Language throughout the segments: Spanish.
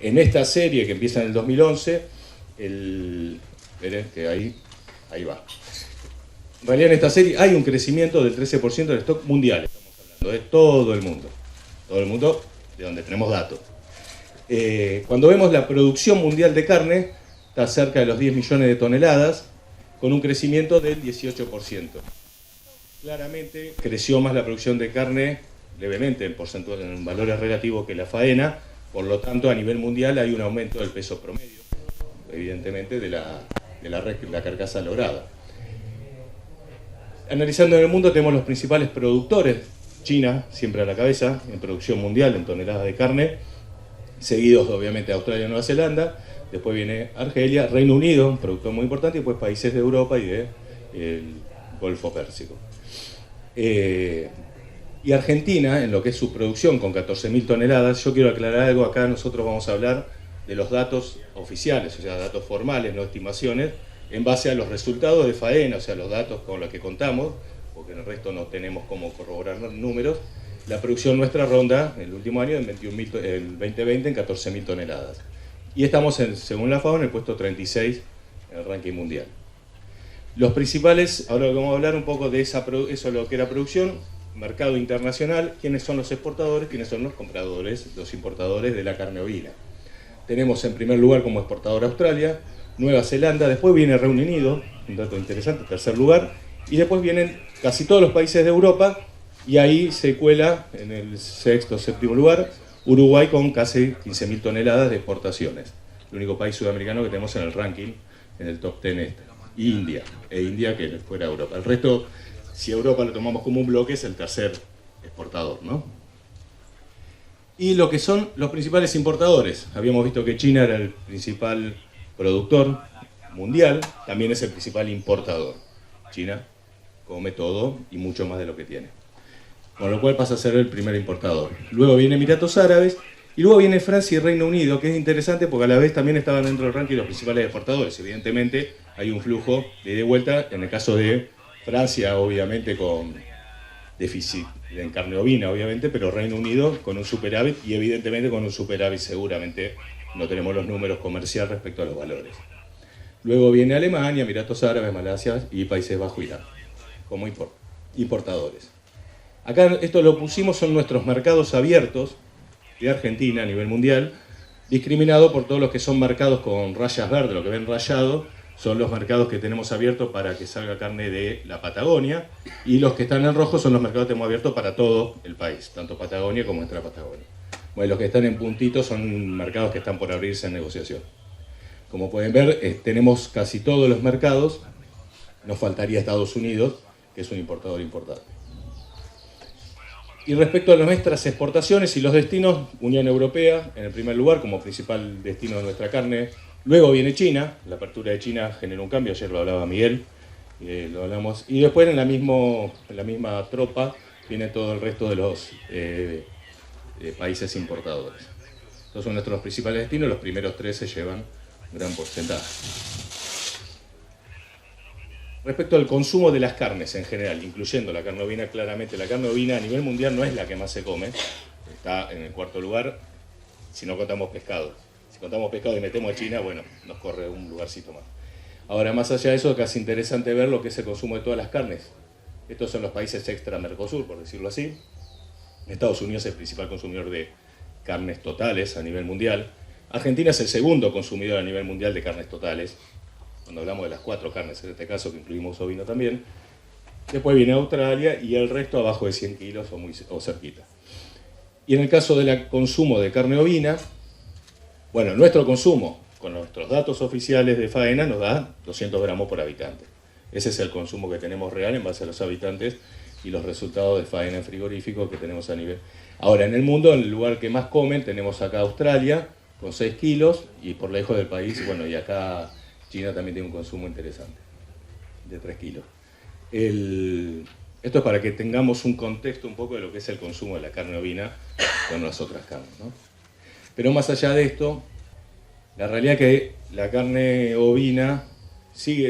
En esta serie que empieza en el 2011, esperen que ahí va. En realidad en esta serie hay un crecimiento del 13% del stock mundial, estamos hablando de todo el mundo de donde tenemos datos. Cuando vemos la producción mundial de carne, está cerca de los 10 millones de toneladas, con un crecimiento del 18%. Claramente creció más la producción de carne, levemente en porcentual, en valores relativos, que la faena. Por lo tanto, a nivel mundial hay un aumento del peso promedio, evidentemente, de la carcasa lograda. Analizando en el mundo, tenemos los principales productores. China, siempre a la cabeza, en producción mundial, en toneladas de carne, seguidos obviamente de Australia y Nueva Zelanda. Después viene Argelia, Reino Unido, un productor muy importante, y después países de Europa y del Golfo Pérsico. Y Argentina, en lo que es su producción, con 14.000 toneladas, yo quiero aclarar algo. Acá nosotros vamos a hablar de los datos oficiales, o sea, datos formales, no estimaciones, en base a los resultados de faena, o sea, los datos con los que contamos, porque en el resto no tenemos cómo corroborar números. La producción nuestra ronda, el último año, el 2020, en 14.000 toneladas. Y estamos, según la FAO, en el puesto 36 en el ranking mundial. Los principales, ahora vamos a hablar un poco de eso, lo que era producción, mercado internacional, quiénes son los exportadores, quiénes son los compradores, los importadores de la carne ovina. Tenemos en primer lugar como exportador Australia, Nueva Zelanda, después viene Reino Unido, un dato interesante, tercer lugar, y después vienen casi todos los países de Europa, y ahí se cuela en el sexto o séptimo lugar Uruguay, con casi 15.000 toneladas de exportaciones. El único país sudamericano que tenemos en el ranking, en el top 10 y India que fuera Europa. El resto, si Europa lo tomamos como un bloque, es el tercer exportador, ¿no? Y lo que son los principales importadores. Habíamos visto que China era el principal productor mundial, también es el principal importador. China come todo y mucho más de lo que tiene. Con lo cual pasa a ser el primer importador. Luego viene Emiratos Árabes, y luego viene Francia y Reino Unido, que es interesante porque a la vez también estaban dentro del ranking los principales exportadores. Evidentemente hay un flujo de ida y vuelta. En el caso de Francia, obviamente con déficit en carne ovina, obviamente, pero Reino Unido con un superávit, y evidentemente con un superávit seguramente no tenemos los números comerciales respecto a los valores. Luego viene Alemania, Emiratos Árabes, Malasia y Países Bajos, Irán, como importadores. Acá esto lo pusimos, son nuestros mercados abiertos de Argentina a nivel mundial, discriminado por todos los que son marcados con rayas verdes. Lo que ven rayado son los mercados que tenemos abiertos para que salga carne de la Patagonia, y los que están en rojo son los mercados que tenemos abiertos para todo el país, tanto Patagonia como extra Patagonia. Bueno, los que están en puntitos son mercados que están por abrirse en negociación. Como pueden ver, tenemos casi todos los mercados. Nos faltaría Estados Unidos, que es un importador importante. Y respecto a nuestras exportaciones y los destinos, Unión Europea en el primer lugar como principal destino de nuestra carne. Luego viene China, la apertura de China generó un cambio, ayer lo hablaba Miguel, lo hablamos. Y después en la misma tropa viene todo el resto de los países importadores. Estos son nuestros principales destinos, los primeros tres se llevan un gran porcentaje. Respecto al consumo de las carnes en general, incluyendo la carne ovina, claramente la carne ovina a nivel mundial no es la que más se come, está en el cuarto lugar si no contamos pescado. Si contamos pescado y metemos a China, bueno, nos corre un lugarcito más. Ahora, más allá de eso, acá es interesante ver lo que es el consumo de todas las carnes. Estos son los países extra Mercosur, por decirlo así. Estados Unidos es el principal consumidor de carnes totales a nivel mundial. Argentina es el segundo consumidor a nivel mundial de carnes totales, cuando hablamos de las 4 carnes, en este caso, que incluimos ovino también. Después viene Australia y el resto abajo de 100 kilos o cerquita. Y en el caso del consumo de carne ovina, bueno, nuestro consumo, con nuestros datos oficiales de faena, nos da 200 gramos por habitante. Ese es el consumo que tenemos real en base a los habitantes y los resultados de faena en frigorífico que tenemos a nivel. Ahora, en el mundo, en el lugar que más comen, tenemos acá Australia, con 6 kilos, y por lejos del país, bueno, y acá China también tiene un consumo interesante, de 3 kilos. Esto es para que tengamos un contexto un poco de lo que es el consumo de la carne ovina con las otras carnes, ¿no? Pero más allá de esto, la realidad es que la carne ovina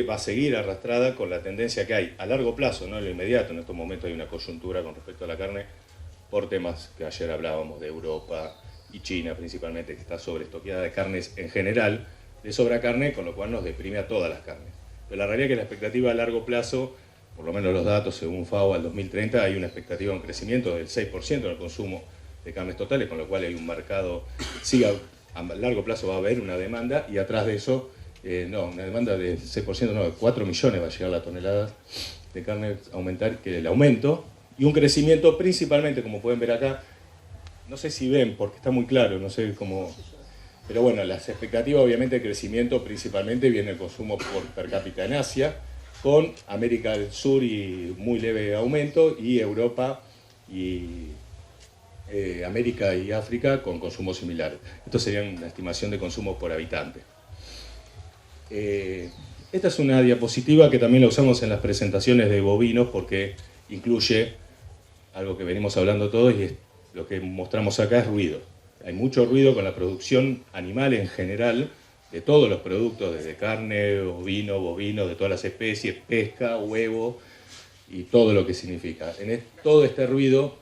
va a seguir arrastrada con la tendencia que hay a largo plazo, no en lo inmediato. En estos momentos hay una coyuntura con respecto a la carne por temas que ayer hablábamos de Europa, y China principalmente, que está sobreestoqueada de carnes en general, le sobra carne, con lo cual nos deprime a todas las carnes. Pero la realidad es que la expectativa a largo plazo, por lo menos los datos según FAO al 2030, hay una expectativa de un crecimiento del 6% en el consumo de carnes totales, con lo cual hay un mercado, sí, a largo plazo va a haber una demanda, y atrás de eso, una demanda de 6%, no, de 4 millones va a llegar la tonelada de carne, aumentar, que el aumento, y un crecimiento principalmente, como pueden ver acá, no sé si ven, porque está muy claro, no sé cómo, pero bueno, las expectativas obviamente de crecimiento principalmente viene el consumo por per cápita en Asia, con América del Sur y muy leve aumento, y Europa y América y África con consumos similares. Esto sería una estimación de consumo por habitante. Esta es una diapositiva que también la usamos en las presentaciones de bovinos porque incluye algo que venimos hablando todos, y lo que mostramos acá es ruido. Hay mucho ruido con la producción animal en general, de todos los productos, desde carne, ovino, bovino, de todas las especies, pesca, huevo y todo lo que significa. Todo este ruido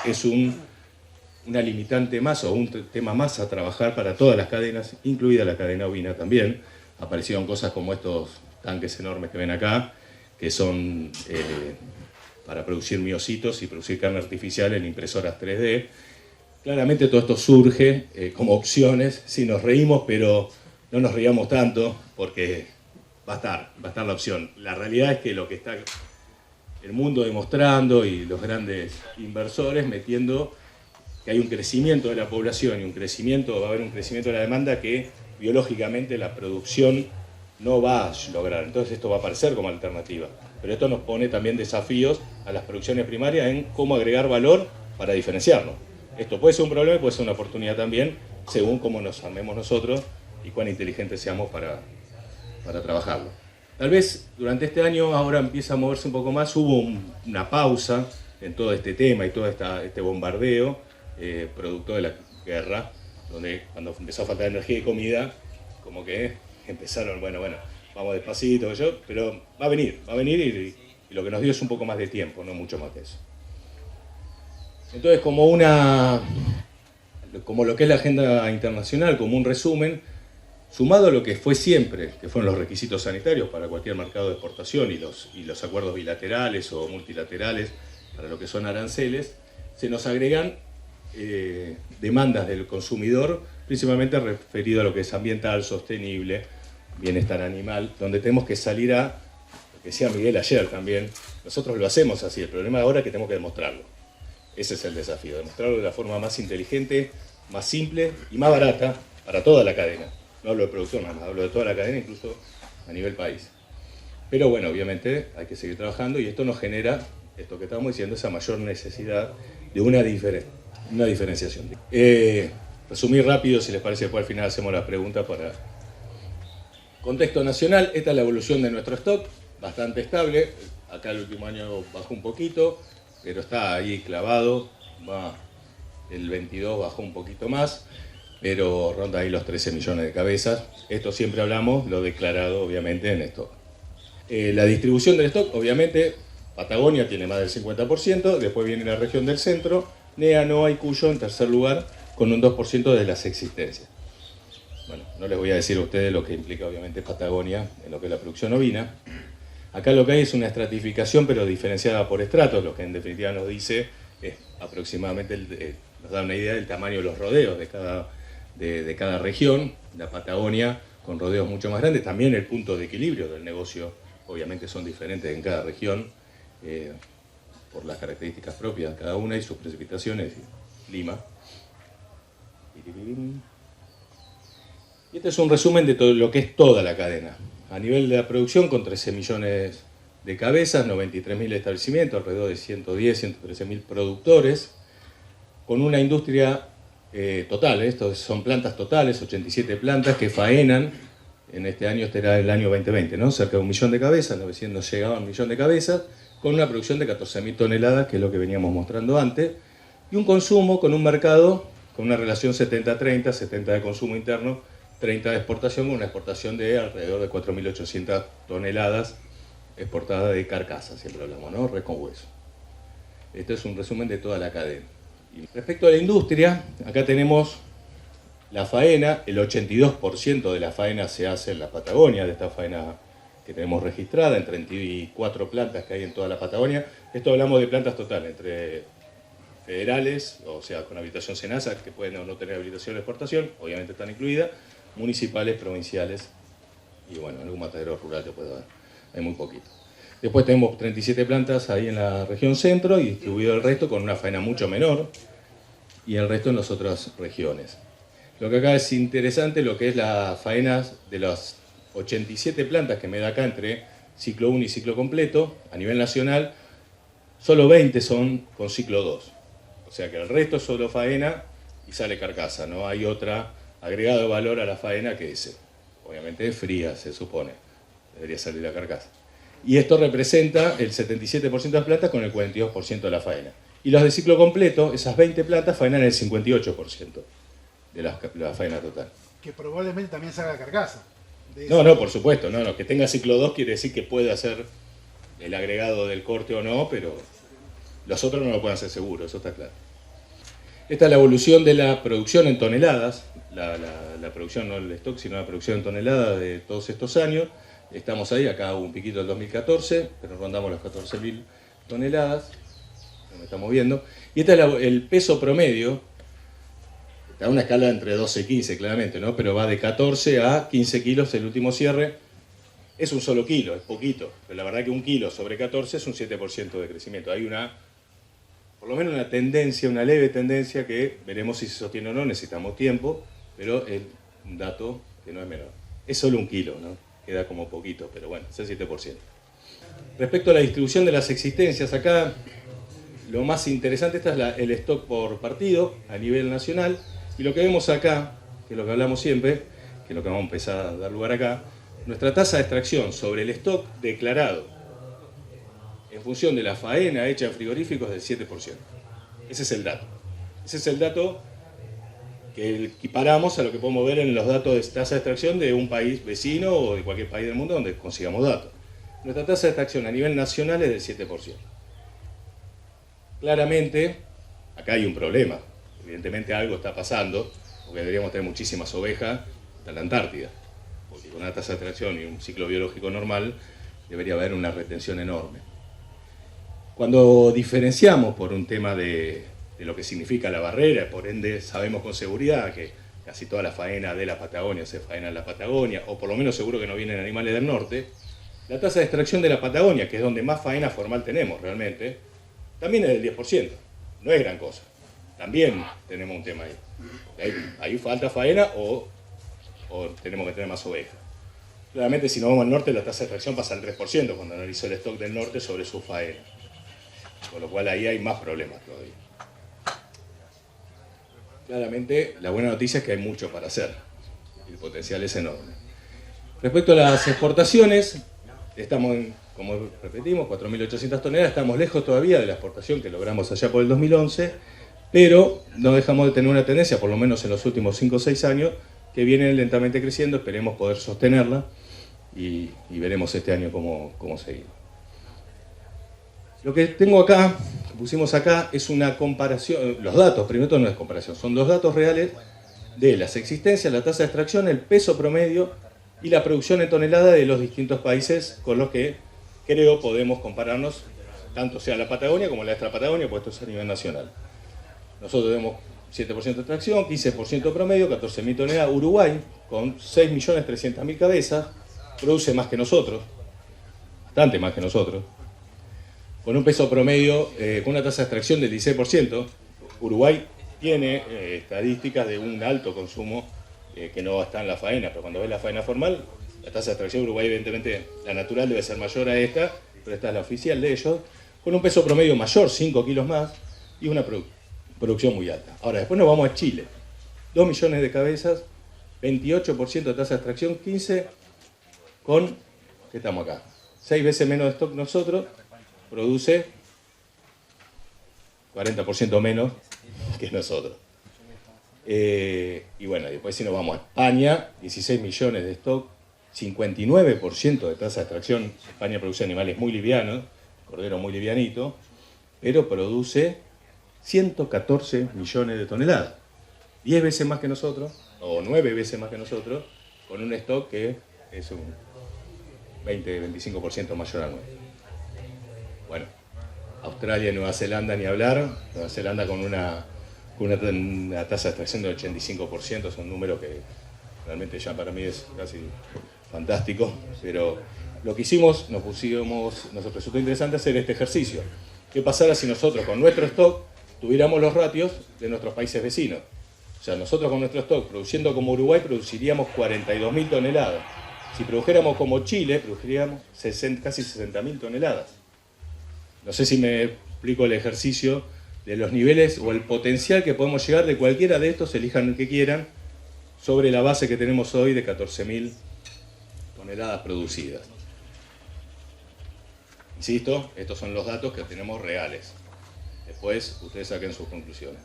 es una limitante más o un tema más a trabajar para todas las cadenas, incluida la cadena ovina también. Aparecieron cosas como estos tanques enormes que ven acá, que son para producir miocitos y producir carne artificial en impresoras 3D. Claramente todo esto surge como opciones. Sí, nos reímos, pero no nos reíamos tanto porque va a estar la opción. La realidad es que lo que está el mundo demostrando y los grandes inversores metiendo que hay un crecimiento de la población y va a haber un crecimiento de la demanda que biológicamente la producción no va a lograr. Entonces esto va a aparecer como alternativa. Pero esto nos pone también desafíos a las producciones primarias en cómo agregar valor para diferenciarnos. Esto puede ser un problema y puede ser una oportunidad también, según cómo nos armemos nosotros y cuán inteligentes seamos para trabajarlo. Tal vez durante este año ahora empieza a moverse un poco más, hubo una pausa en todo este tema y todo este bombardeo producto de la guerra, donde cuando empezó a faltar energía y comida, como que empezaron, bueno, vamos despacito, pero va a venir y lo que nos dio es un poco más de tiempo, no mucho más que eso. Entonces, como lo que es la agenda internacional, como un resumen, sumado a lo que fue siempre, que fueron los requisitos sanitarios para cualquier mercado de exportación y los acuerdos bilaterales o multilaterales para lo que son aranceles, se nos agregan demandas del consumidor, principalmente referido a lo que es ambiental, sostenible, bienestar animal, donde tenemos que salir lo que decía Miguel ayer también, nosotros lo hacemos así, el problema ahora es que tenemos que demostrarlo. Ese es el desafío, demostrarlo de la forma más inteligente, más simple y más barata para toda la cadena. No hablo del productor nada más, hablo de toda la cadena, incluso a nivel país. Pero bueno, obviamente hay que seguir trabajando y esto nos genera, esto que estamos diciendo, esa mayor necesidad de una diferenciación. Resumir rápido, si les parece, después al final hacemos la pregunta para... Contexto nacional, esta es la evolución de nuestro stock, bastante estable. Acá el último año bajó un poquito, pero está ahí clavado. El 22 bajó un poquito más, pero ronda ahí los 13 millones de cabezas. Esto siempre hablamos, lo declarado obviamente en stock. La distribución del stock, obviamente, Patagonia tiene más del 50%, después viene la región del centro, NEA, NOA y Cuyo en tercer lugar, con un 2% de las existencias. Bueno, no les voy a decir a ustedes lo que implica obviamente Patagonia en lo que es la producción ovina. Acá lo que hay es una estratificación, pero diferenciada por estratos, lo que en definitiva nos dice es aproximadamente, nos da una idea del tamaño de los rodeos de cada región. La Patagonia con rodeos mucho más grandes, también el punto de equilibrio del negocio obviamente son diferentes en cada región, por las características propias de cada una y sus precipitaciones, clima. Y este es un resumen de todo lo que es toda la cadena. A nivel de la producción, con 13 millones de cabezas, 93.000 establecimientos, alrededor de 110, 113.000 productores, con una industria total, estos son plantas totales, 87 plantas que faenan, en este año, este era el año 2020, ¿no? Cerca de 1 millón de cabezas, 900 llegaban a 1 millón de cabezas, con una producción de 14.000 toneladas, que es lo que veníamos mostrando antes, y un consumo con un mercado con una relación 70-30, 70 de consumo interno, 30 de exportación, con una exportación de alrededor de 4.800 toneladas exportadas de carcasa, siempre hablamos, ¿no? Res con hueso. Este es un resumen de toda la cadena. Y respecto a la industria, acá tenemos La faena, el 82% de la faena se hace en la Patagonia, de esta faena que tenemos registrada, en 34 plantas que hay en toda la Patagonia. Esto hablamos de plantas totales, entre federales, o sea, con habilitación SENASA, que pueden o no tener habilitación de exportación, obviamente están incluidas, municipales, provinciales, y bueno, algún matadero rural te puede dar, hay muy poquito. Después tenemos 37 plantas ahí en la región centro y distribuido el resto con una faena mucho menor, y el resto en las otras regiones. Lo que acá es interesante, lo que es las faenas de las 87 plantas que me da acá entre ciclo 1 y ciclo completo, a nivel nacional, solo 20 son con ciclo 2. O sea que el resto es solo faena y sale carcasa, no hay otra agregado de valor a la faena que ese. Obviamente es fría, se supone, debería salir la carcasa. Y esto representa el 77% de las plantas con el 42% de la faena. Y los de ciclo completo, esas 20 plantas, faenan el 58% de la faena total. Que probablemente también salga carcasa. No, por supuesto, no, que tenga ciclo 2 quiere decir que puede hacer el agregado del corte o no, pero los otros no lo pueden hacer seguro, eso está claro. Esta es la evolución de la producción en toneladas, la producción, no el stock, sino la producción en toneladas de todos estos años. Estamos ahí, acá hubo un piquito del 2014, pero rondamos las 14.000 toneladas, como estamos viendo. Y este es el peso promedio, está una escala entre 12 y 15 claramente, ¿no? Pero va de 14 a 15 kilos el último cierre. Es un solo kilo, es poquito, pero la verdad que un kilo sobre 14 es un 7% de crecimiento. Hay por lo menos una tendencia, una leve tendencia que veremos si se sostiene o no, necesitamos tiempo, pero es un dato que no es menor. Es solo un kilo, ¿no? Queda como poquito, pero bueno, es el 7%. Respecto a la distribución de las existencias, acá lo más interesante es el stock por partido a nivel nacional, y lo que vemos acá, que es lo que hablamos siempre, que es lo que vamos a empezar a dar lugar acá, nuestra tasa de extracción sobre el stock declarado en función de la faena hecha en frigoríficos es del 7%. Ese es el dato. Ese es el dato que equiparamos a lo que podemos ver en los datos de tasa de extracción de un país vecino o de cualquier país del mundo donde consigamos datos. Nuestra tasa de extracción a nivel nacional es del 7%. Claramente, acá hay un problema. Evidentemente algo está pasando, porque deberíamos tener muchísimas ovejas en la Antártida. Porque con una tasa de extracción y un ciclo biológico normal, debería haber una retención enorme. Cuando diferenciamos por un tema de lo que significa la barrera, por ende sabemos con seguridad que casi toda la faena de la Patagonia se faena en la Patagonia, o por lo menos seguro que no vienen animales del norte, la tasa de extracción de la Patagonia, que es donde más faena formal tenemos realmente, también es del 10%, no es gran cosa. También tenemos un tema ahí. Hay falta faena o tenemos que tener más ovejas. Claramente si nos vamos al norte la tasa de extracción pasa al 3% cuando analizó el stock del norte sobre su faena. Con lo cual ahí hay más problemas todavía. Claramente la buena noticia es que hay mucho para hacer. El potencial es enorme. Respecto a las exportaciones, estamos como repetimos, 4.800 toneladas, estamos lejos todavía de la exportación que logramos allá por el 2011, pero no dejamos de tener una tendencia, por lo menos en los últimos 5 o 6 años, que viene lentamente creciendo, esperemos poder sostenerla y veremos este año cómo seguir. Lo que tengo acá, que pusimos acá, es una comparación, los datos, primero no es comparación, son dos datos reales de las existencias, la tasa de extracción, el peso promedio y la producción en tonelada de los distintos países con los que creo podemos compararnos, tanto sea la Patagonia como la extra Patagonia, pues esto es a nivel nacional. Nosotros tenemos 7% de extracción, 15% promedio, 14.000 toneladas. Uruguay, con 6.300.000 cabezas, produce más que nosotros, bastante más que nosotros. Con un peso promedio, con una tasa de extracción del 16%, Uruguay tiene estadísticas de un alto consumo que no está en la faena, pero cuando ves la faena formal, la tasa de extracción de Uruguay, evidentemente, la natural debe ser mayor a esta, pero esta es la oficial de ellos, con un peso promedio mayor, 5 kilos más, y una producción muy alta. Ahora, después nos vamos a Chile, 2 millones de cabezas, 28% de tasa de extracción, 15 con, ¿qué estamos acá? 6 veces menos de stock nosotros, produce 40% menos que nosotros. Y bueno, después si nos vamos a España, 16 millones de stock, 59% de tasa de extracción. España produce animales muy livianos, cordero muy livianito, pero produce 114 millones de toneladas. 10 veces más que nosotros, o 9 veces más que nosotros, con un stock que es un 20-25% mayor al nuestro. Bueno, Australia y Nueva Zelanda ni hablar. Nueva Zelanda con una tasa de extracción del 85%, es un número que realmente ya para mí es casi fantástico, pero lo que hicimos, nos resultó interesante hacer este ejercicio. ¿Qué pasara si nosotros con nuestro stock tuviéramos los ratios de nuestros países vecinos? O sea, nosotros con nuestro stock, produciendo como Uruguay, produciríamos 42.000 toneladas. Si produjéramos como Chile, produciríamos casi 60.000 toneladas. No sé si me explico el ejercicio de los niveles o el potencial que podemos llegar de cualquiera de estos, elijan el que quieran, sobre la base que tenemos hoy de 14.000 toneladas producidas. Insisto, estos son los datos que tenemos reales. Después ustedes saquen sus conclusiones.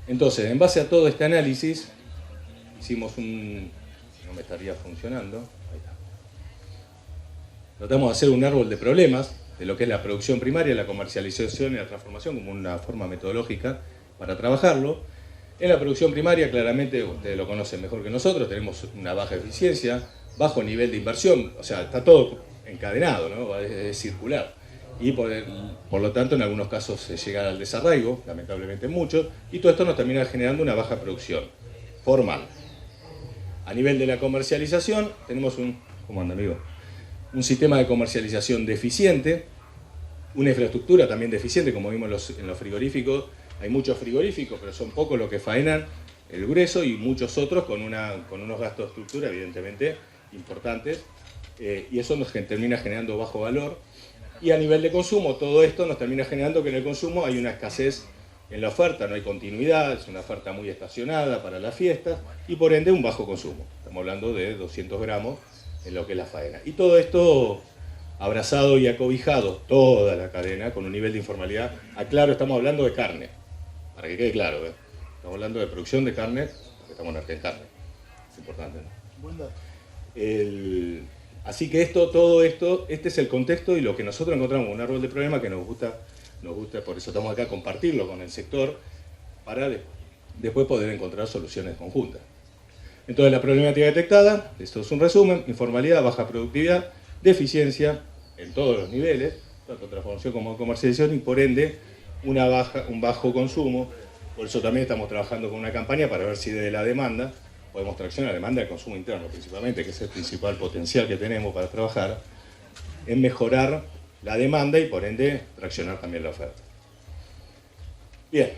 Entonces, en base a todo este análisis, hicimos no me estaría funcionando. Ahí está. Tratamos de hacer un árbol de problemas de lo que es la producción primaria, la comercialización y la transformación como una forma metodológica para trabajarlo. En la producción primaria, claramente, ustedes lo conocen mejor que nosotros, tenemos una baja eficiencia, bajo nivel de inversión, o sea, está todo encadenado, ¿no? Es circular. Y por lo tanto, en algunos casos se llega al desarraigo, lamentablemente muchos, y todo esto nos termina generando una baja producción formal. A nivel de la comercialización, tenemos ¿cómo anda, amigo? Un sistema de comercialización deficiente, una infraestructura también deficiente, como vimos en los frigoríficos. Hay muchos frigoríficos, pero son pocos los que faenan el grueso y muchos otros con unos gastos de estructura, evidentemente, importantes, y eso nos termina generando bajo valor. Y a nivel de consumo, todo esto nos termina generando que en el consumo hay una escasez en la oferta, no hay continuidad, es una oferta muy estacionada para las fiestas y por ende un bajo consumo. Estamos hablando de 200 gramos en lo que es la faena. Y todo esto abrazado y acobijado, toda la cadena, con un nivel de informalidad. Aclaro, estamos hablando de carne, para que quede claro, ¿eh? Estamos hablando de producción de carne, porque estamos en Argentina. Es importante, ¿no? Buen dato. Así que todo esto, este es el contexto y lo que nosotros encontramos, un árbol de problema que nos gusta, por eso estamos acá, compartirlo con el sector, para después poder encontrar soluciones conjuntas. Entonces la problemática detectada, esto es un resumen: informalidad, baja productividad, deficiencia en todos los niveles, tanto transformación como comercialización, y por ende un bajo consumo. Por eso también estamos trabajando con una campaña para ver si desde la demanda podemos traccionar la demanda del consumo interno principalmente, que es el principal potencial que tenemos para trabajar, en mejorar la demanda y por ende traccionar también la oferta. Bien.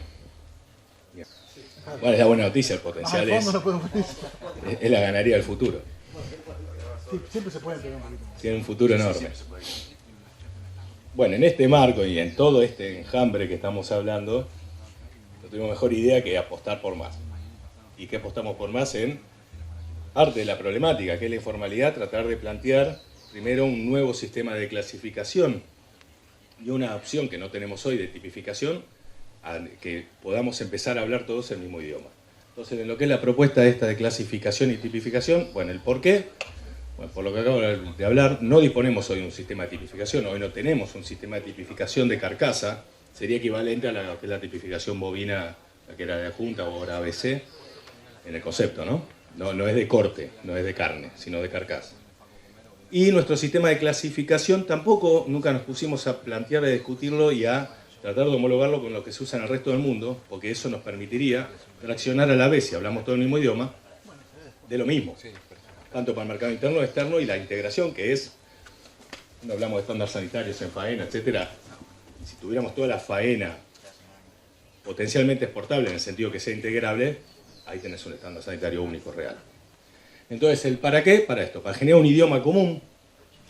Bueno, es la buena noticia, el potencial es la ganadería del futuro. Sí, siempre se puede tener un poquito más. Tiene un futuro enorme. Bueno, en este marco y en todo este enjambre que estamos hablando, no tuvimos mejor idea que apostar por más. ¿Y qué apostamos por más? En parte de la problemática, que es la informalidad, tratar de plantear primero un nuevo sistema de clasificación y una opción que no tenemos hoy de tipificación, que podamos empezar a hablar todos el mismo idioma. Entonces, en lo que es la propuesta esta de clasificación y tipificación, bueno, el por qué, bueno, por lo que acabo de hablar, no disponemos hoy de un sistema de tipificación, hoy no tenemos un sistema de tipificación de carcasa, sería equivalente a lo que es la tipificación bovina, la que era de Junta o ahora ABC, en el concepto, ¿no? No es de corte, no es de carne, sino de carcasa. Y nuestro sistema de clasificación tampoco nunca nos pusimos a plantear, a discutirlo y a tratar de homologarlo con lo que se usa en el resto del mundo, porque eso nos permitiría reaccionar a la vez, si hablamos todo el mismo idioma, de lo mismo. Tanto para el mercado interno, externo y la integración, que es, no hablamos de estándares sanitarios en faena, etcétera. Si tuviéramos toda la faena potencialmente exportable, en el sentido que sea integrable, ahí tenés un estándar sanitario único, real. Entonces, ¿el para qué? Para esto, para generar un idioma común,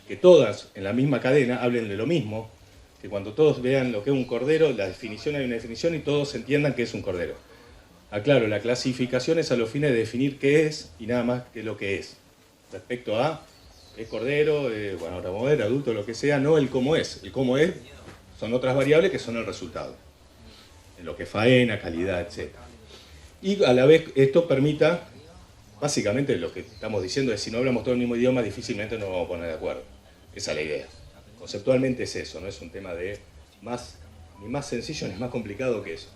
que todas en la misma cadena hablen de lo mismo, que cuando todos vean lo que es un cordero, la definición, hay una definición y todos entiendan qué es un cordero. Aclaro, la clasificación es a los fines de definir qué es y nada más que lo que es. Respecto a, es cordero, bueno, ahora vamos a ver, adulto, lo que sea, no el cómo es. El cómo es son otras variables que son el resultado. En lo que es faena, calidad, etc. Y a la vez esto permita, básicamente lo que estamos diciendo es, si no hablamos todo el mismo idioma, difícilmente nos vamos a poner de acuerdo. Esa es la idea. Conceptualmente es eso, no es un tema de ni más sencillo ni más complicado que eso.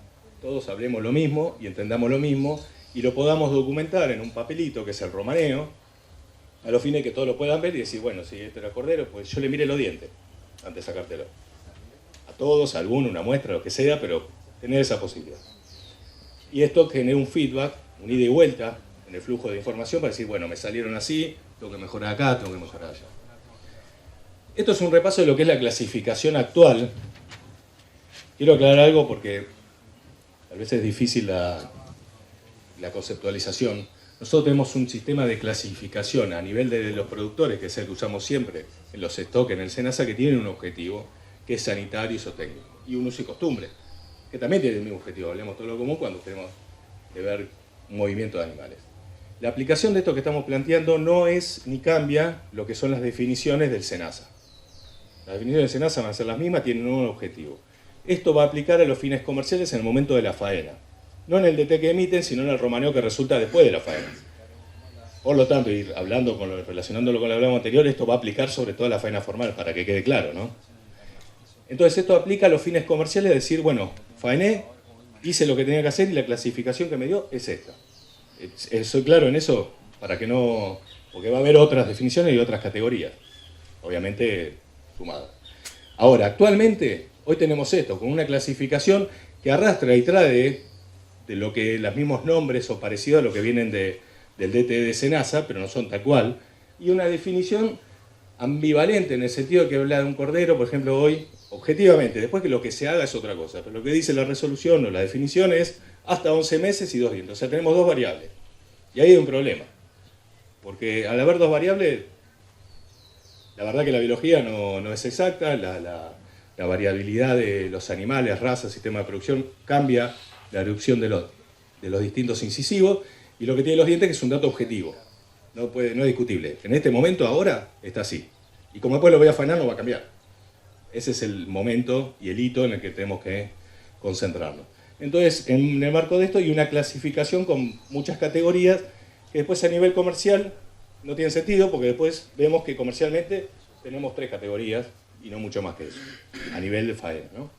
todos hablemos lo mismo y entendamos lo mismo y lo podamos documentar en un papelito que es el romaneo, a los fines que todos lo puedan ver y decir, bueno, si este era cordero, pues yo le mire los dientes antes de sacártelo. A todos, a alguno, una muestra, lo que sea, pero tener esa posibilidad. Y esto genera un feedback, un ida y vuelta en el flujo de información para decir, bueno, me salieron así, tengo que mejorar acá, tengo que mejorar allá. Esto es un repaso de lo que es la clasificación actual. Quiero aclarar algo porque a veces es difícil la conceptualización. Nosotros tenemos un sistema de clasificación a nivel de los productores, que es el que usamos siempre en los stocks, en el SENASA, que tiene un objetivo, que es sanitario y zootécnico. Y un uso y costumbre, que también tiene el mismo objetivo. Hablemos todo lo común cuando tenemos que ver un movimiento de animales. La aplicación de esto que estamos planteando no es ni cambia lo que son las definiciones del SENASA. Las definiciones del SENASA van a ser las mismas, tienen un objetivo. Esto va a aplicar a los fines comerciales en el momento de la faena. No en el DT que emiten, sino en el romaneo que resulta después de la faena. Por lo tanto, y relacionándolo con lo que hablamos anterior, esto va a aplicar sobre todo a la faena formal, para que quede claro, ¿no? Entonces esto aplica a los fines comerciales, decir, bueno, faené, hice lo que tenía que hacer y la clasificación que me dio es esta. ¿Soy claro en eso? Para que no... Porque va a haber otras definiciones y otras categorías, obviamente sumadas. Ahora, actualmente, hoy tenemos esto, con una clasificación que arrastra y trae de lo que los mismos nombres o parecido a lo que vienen del DT de SENASA, pero no son tal cual, y una definición ambivalente en el sentido de que habla de un cordero, por ejemplo, hoy, objetivamente, después que lo que se haga es otra cosa, pero lo que dice la resolución o la definición es hasta 11 meses y 2 dientes, o sea, tenemos dos variables, y ahí hay un problema, porque al haber dos variables, la verdad que la biología no es exacta, la variabilidad de los animales, razas, sistema de producción, cambia la erupción de los distintos incisivos, y lo que tiene los dientes que es un dato objetivo, no es discutible. En este momento, ahora, está así. Y como después lo voy a faenar, no va a cambiar. Ese es el momento y el hito en el que tenemos que concentrarnos. Entonces, en el marco de esto hay una clasificación con muchas categorías que después a nivel comercial no tiene sentido, porque después vemos que comercialmente tenemos 3 categorías y no mucho más que eso, a nivel de faena, ¿no?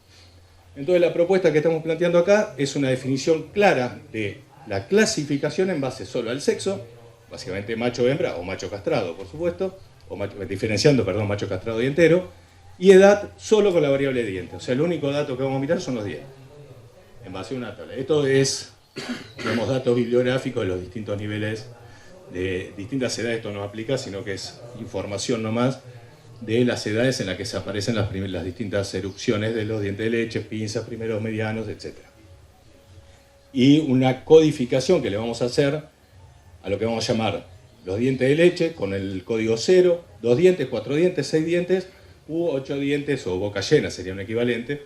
Entonces la propuesta que estamos planteando acá es una definición clara de la clasificación en base solo al sexo, básicamente macho-hembra o macho castrado, por supuesto, diferenciando, macho castrado y entero, y edad solo con la variable de dientes. O sea, el único dato que vamos a mirar son los dientes, en base a una tabla. Esto es, digamos, datos bibliográficos de los distintos niveles, de distintas edades. Esto no aplica, sino que es información nomás de las edades en las que se aparecen las distintas erupciones de los dientes de leche, pinzas, primeros, medianos, etc. Y una codificación que le vamos a hacer a lo que vamos a llamar los dientes de leche, con el código 0, 2 dientes, 4 dientes, 6 dientes, u 8 dientes, o boca llena sería un equivalente,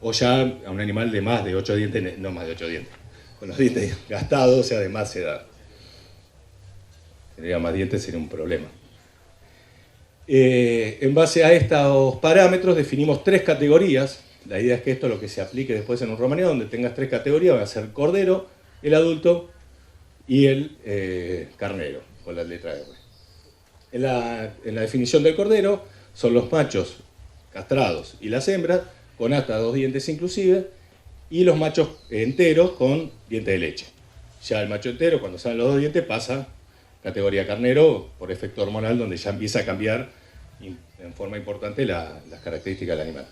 o ya a un animal de más de 8 dientes, no más de 8 dientes, con los dientes gastados, o sea, de más edad. Si tendría más dientes sería un problema. En base a estos parámetros definimos 3 categorías. La idea es que esto es lo que se aplique después en un romaneo, donde tengas 3 categorías, va a ser cordero, el adulto y el carnero, con la letra R. En la definición del cordero son los machos castrados y las hembras, con hasta 2 dientes inclusive, y los machos enteros con dientes de leche. Ya el macho entero, cuando salen los 2 dientes, pasa categoría carnero por efecto hormonal, donde ya empieza a cambiar en forma importante las características del animal.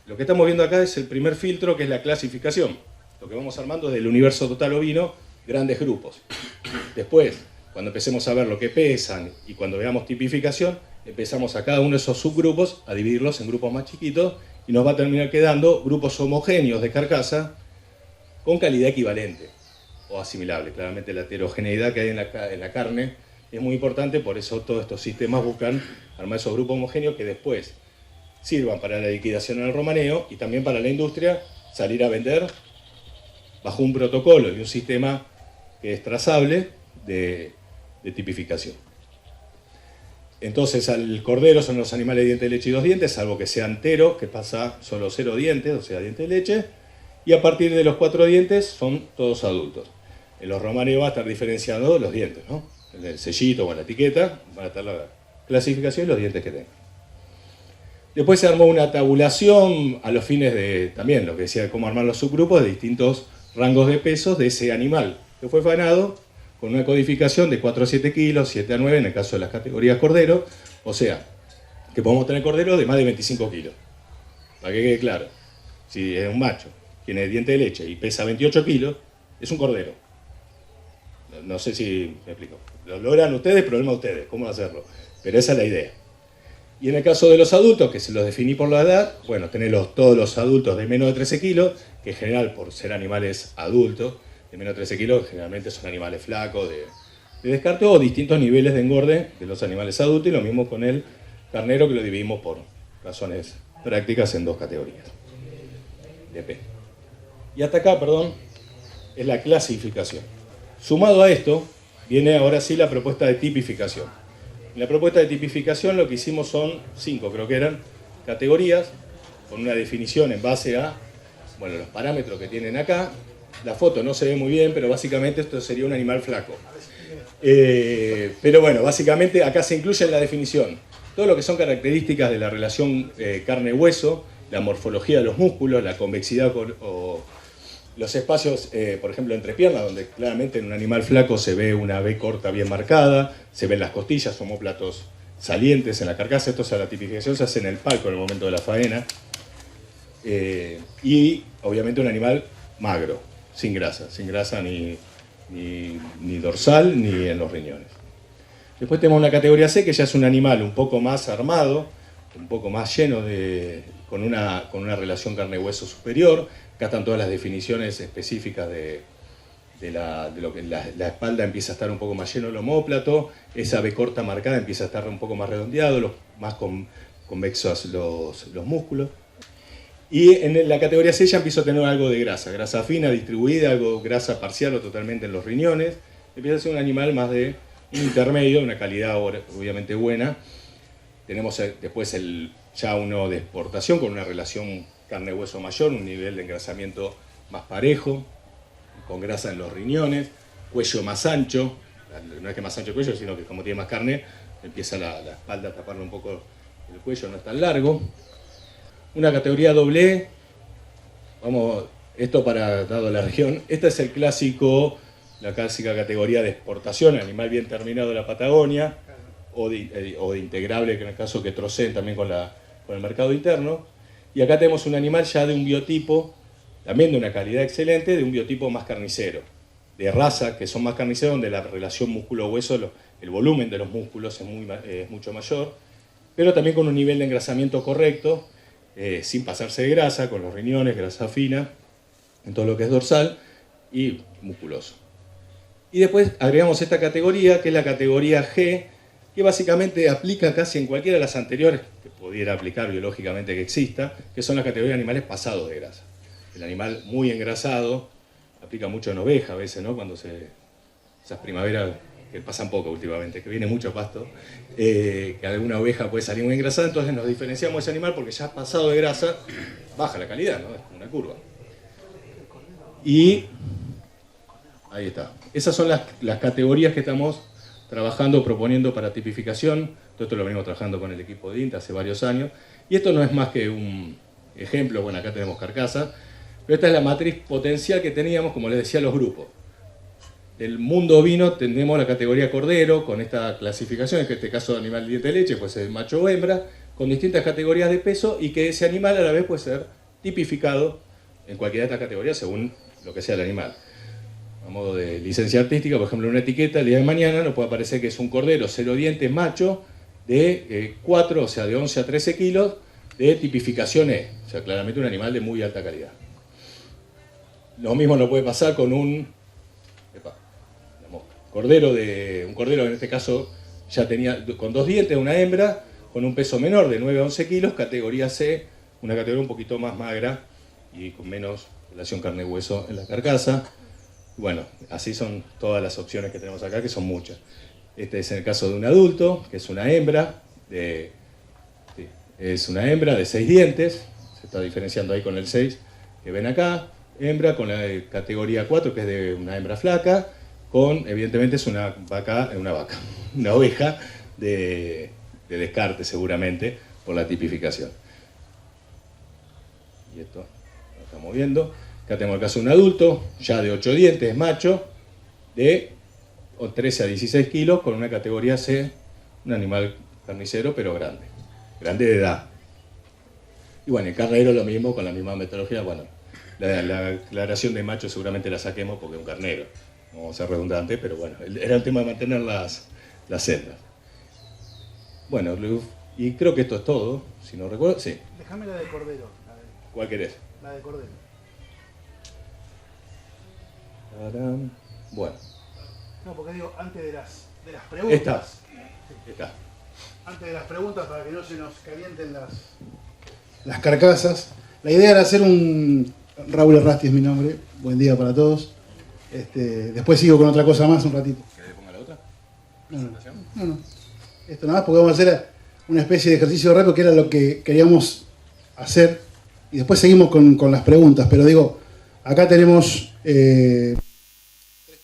Lo que estamos viendo acá es el primer filtro, que es la clasificación. Lo que vamos armando es del universo total ovino, grandes grupos. Después, cuando empecemos a ver lo que pesan y cuando veamos tipificación, empezamos a cada uno de esos subgrupos a dividirlos en grupos más chiquitos y nos va a terminar quedando grupos homogéneos de carcasa con calidad equivalente o asimilable. Claramente la heterogeneidad que hay en la carne es muy importante, por eso todos estos sistemas buscan armar esos grupos homogéneos que después sirvan para la liquidación en el romaneo y también para la industria salir a vender bajo un protocolo y un sistema que es trazable de tipificación. Entonces, al cordero son los animales de diente de leche y 2 dientes, salvo que sea entero, que pasa solo 0 dientes, o sea, diente de leche, y a partir de los 4 dientes son todos adultos. En los romaneos va a estar diferenciado los dientes, ¿no? En el sellito o en la etiqueta van a estar la clasificación y los dientes que tengan. Después se armó una tabulación a los fines de, también lo que decía, de cómo armar los subgrupos de distintos rangos de pesos de ese animal, que fue faenado con una codificación de 4 a 7 kilos, 7 a 9 en el caso de las categorías cordero, o sea, que podemos tener cordero de más de 25 kilos. Para que quede claro, si es un macho, tiene diente de leche y pesa 28 kilos, es un cordero. No sé si me explico. Lo logran ustedes, problema de ustedes, cómo hacerlo. Pero esa es la idea. Y en el caso de los adultos, que se los definí por la edad, bueno, tenés todos los adultos de menos de 13 kilos, que en general, por ser animales adultos, de menos de 13 kilos, generalmente son animales flacos, de descarte, o distintos niveles de engorde de los animales adultos, y lo mismo con el carnero, que lo dividimos por razones prácticas en dos categorías de P. Y hasta acá, perdón, es la clasificación. Sumado a esto, viene ahora sí la propuesta de tipificación. En la propuesta de tipificación lo que hicimos son 5, creo que eran, categorías, con una definición en base a, bueno, los parámetros que tienen acá. La foto no se ve muy bien, pero básicamente esto sería un animal flaco. Pero bueno, básicamente acá se incluye en la definición todo lo que son características de la relación carne-hueso, la morfología de los músculos, la convexidad o los espacios, por ejemplo, entre piernas, donde claramente en un animal flaco se ve una V corta bien marcada, se ven las costillas, omóplatos salientes en la carcasa. Esto, o sea, la tipificación se hace en el palco en el momento de la faena. Y obviamente un animal magro, sin grasa ni dorsal ni en los riñones. Después tenemos una categoría C, que ya es un animal un poco más armado, un poco más lleno con una relación carne-hueso superior. Acá están todas las definiciones específicas de lo que la espalda empieza a estar un poco más lleno el omóplato, esa V corta marcada empieza a estar un poco más redondeado, más convexos los músculos. Y en la categoría C ya empiezo a tener algo de grasa fina, distribuida, algo grasa parcial o totalmente en los riñones. Empieza a ser un animal más de un intermedio, una calidad obviamente buena. Tenemos después ya uno de exportación con una relación carne-hueso mayor, un nivel de engrasamiento más parejo, con grasa en los riñones, cuello más ancho, no es que más ancho el cuello, sino que como tiene más carne, empieza la espalda a taparle un poco el cuello, no es tan largo. Una categoría doble, esto dado la región, esta es la clásica categoría de exportación, animal bien terminado de la Patagonia, o de integrable, que en el caso que troceen también con el mercado interno. Y acá tenemos un animal ya de un biotipo, también de una calidad excelente, de un biotipo más carnicero, de raza que son más carniceros, donde la relación músculo-hueso, el volumen de los músculos es mucho mayor, pero también con un nivel de engrasamiento correcto, sin pasarse de grasa, con los riñones, grasa fina, en todo lo que es dorsal y musculoso. Y después agregamos esta categoría, que es la categoría G, que básicamente aplica casi en cualquiera de las anteriores, que pudiera aplicar biológicamente que exista, que son las categorías de animales pasados de grasa. El animal muy engrasado, aplica mucho en oveja a veces, ¿no? Cuando esas primaveras que pasan poco últimamente, que viene mucho pasto, que alguna oveja puede salir muy engrasada, entonces nos diferenciamos de ese animal porque ya pasado de grasa, baja la calidad, ¿no? Es como una curva. Y ahí está. Esas son las categorías que estamos trabajando, proponiendo para tipificación. Todo esto lo venimos trabajando con el equipo de INTA hace varios años. Y esto no es más que un ejemplo. Bueno, acá tenemos carcasa. Pero esta es la matriz potencial que teníamos, como les decía, los grupos. Del mundo ovino tenemos la categoría cordero, con esta clasificación, en este caso de animal de diente de leche, puede ser macho o hembra, con distintas categorías de peso, y que ese animal a la vez puede ser tipificado en cualquiera de estas categorías según lo que sea el animal. A modo de licencia artística, por ejemplo, en una etiqueta el día de mañana nos puede aparecer que es un cordero 0 dientes macho de 4, o sea, de 11 a 13 kilos, de tipificación E, o sea, claramente un animal de muy alta calidad. Lo mismo nos puede pasar con un cordero en este caso ya tenía con 2 dientes, una hembra, con un peso menor de 9 a 11 kilos, categoría C, una categoría un poquito más magra y con menos relación carne-hueso en la carcasa. Bueno, así son todas las opciones que tenemos acá, que son muchas. Este es el caso de un adulto, que es una hembra de 6 dientes, se está diferenciando ahí con el 6 que ven acá, hembra con la categoría 4, que es de una hembra flaca, evidentemente es una oveja de descarte seguramente por la tipificación. y esto lo estamos viendo. Acá tenemos el caso de un adulto, ya de 8 dientes, macho, de 13 a 16 kilos, con una categoría C, un animal carnicero, pero grande de edad. Y bueno, el carnero lo mismo, con la misma metodología. Bueno, la aclaración de macho seguramente la saquemos porque es un carnero, no vamos a ser redundantes, pero bueno, era el tema de mantener las celdas. Bueno, y creo que esto es todo, si no recuerdo, sí. Déjame la de cordero. ¿Cuál querés? La de cordero. Bueno. No, porque digo, antes de las preguntas. Está. Antes de las preguntas, para que no se nos calienten las carcasas. La idea era hacer un... Raúl Errasti es mi nombre. Buen día para todos. Después sigo con otra cosa más un ratito. ¿Querés que ponga la otra? No. Esto nada más porque vamos a hacer una especie de ejercicio rápido que era lo que queríamos hacer. Y después seguimos con las preguntas. Pero digo, acá tenemos 3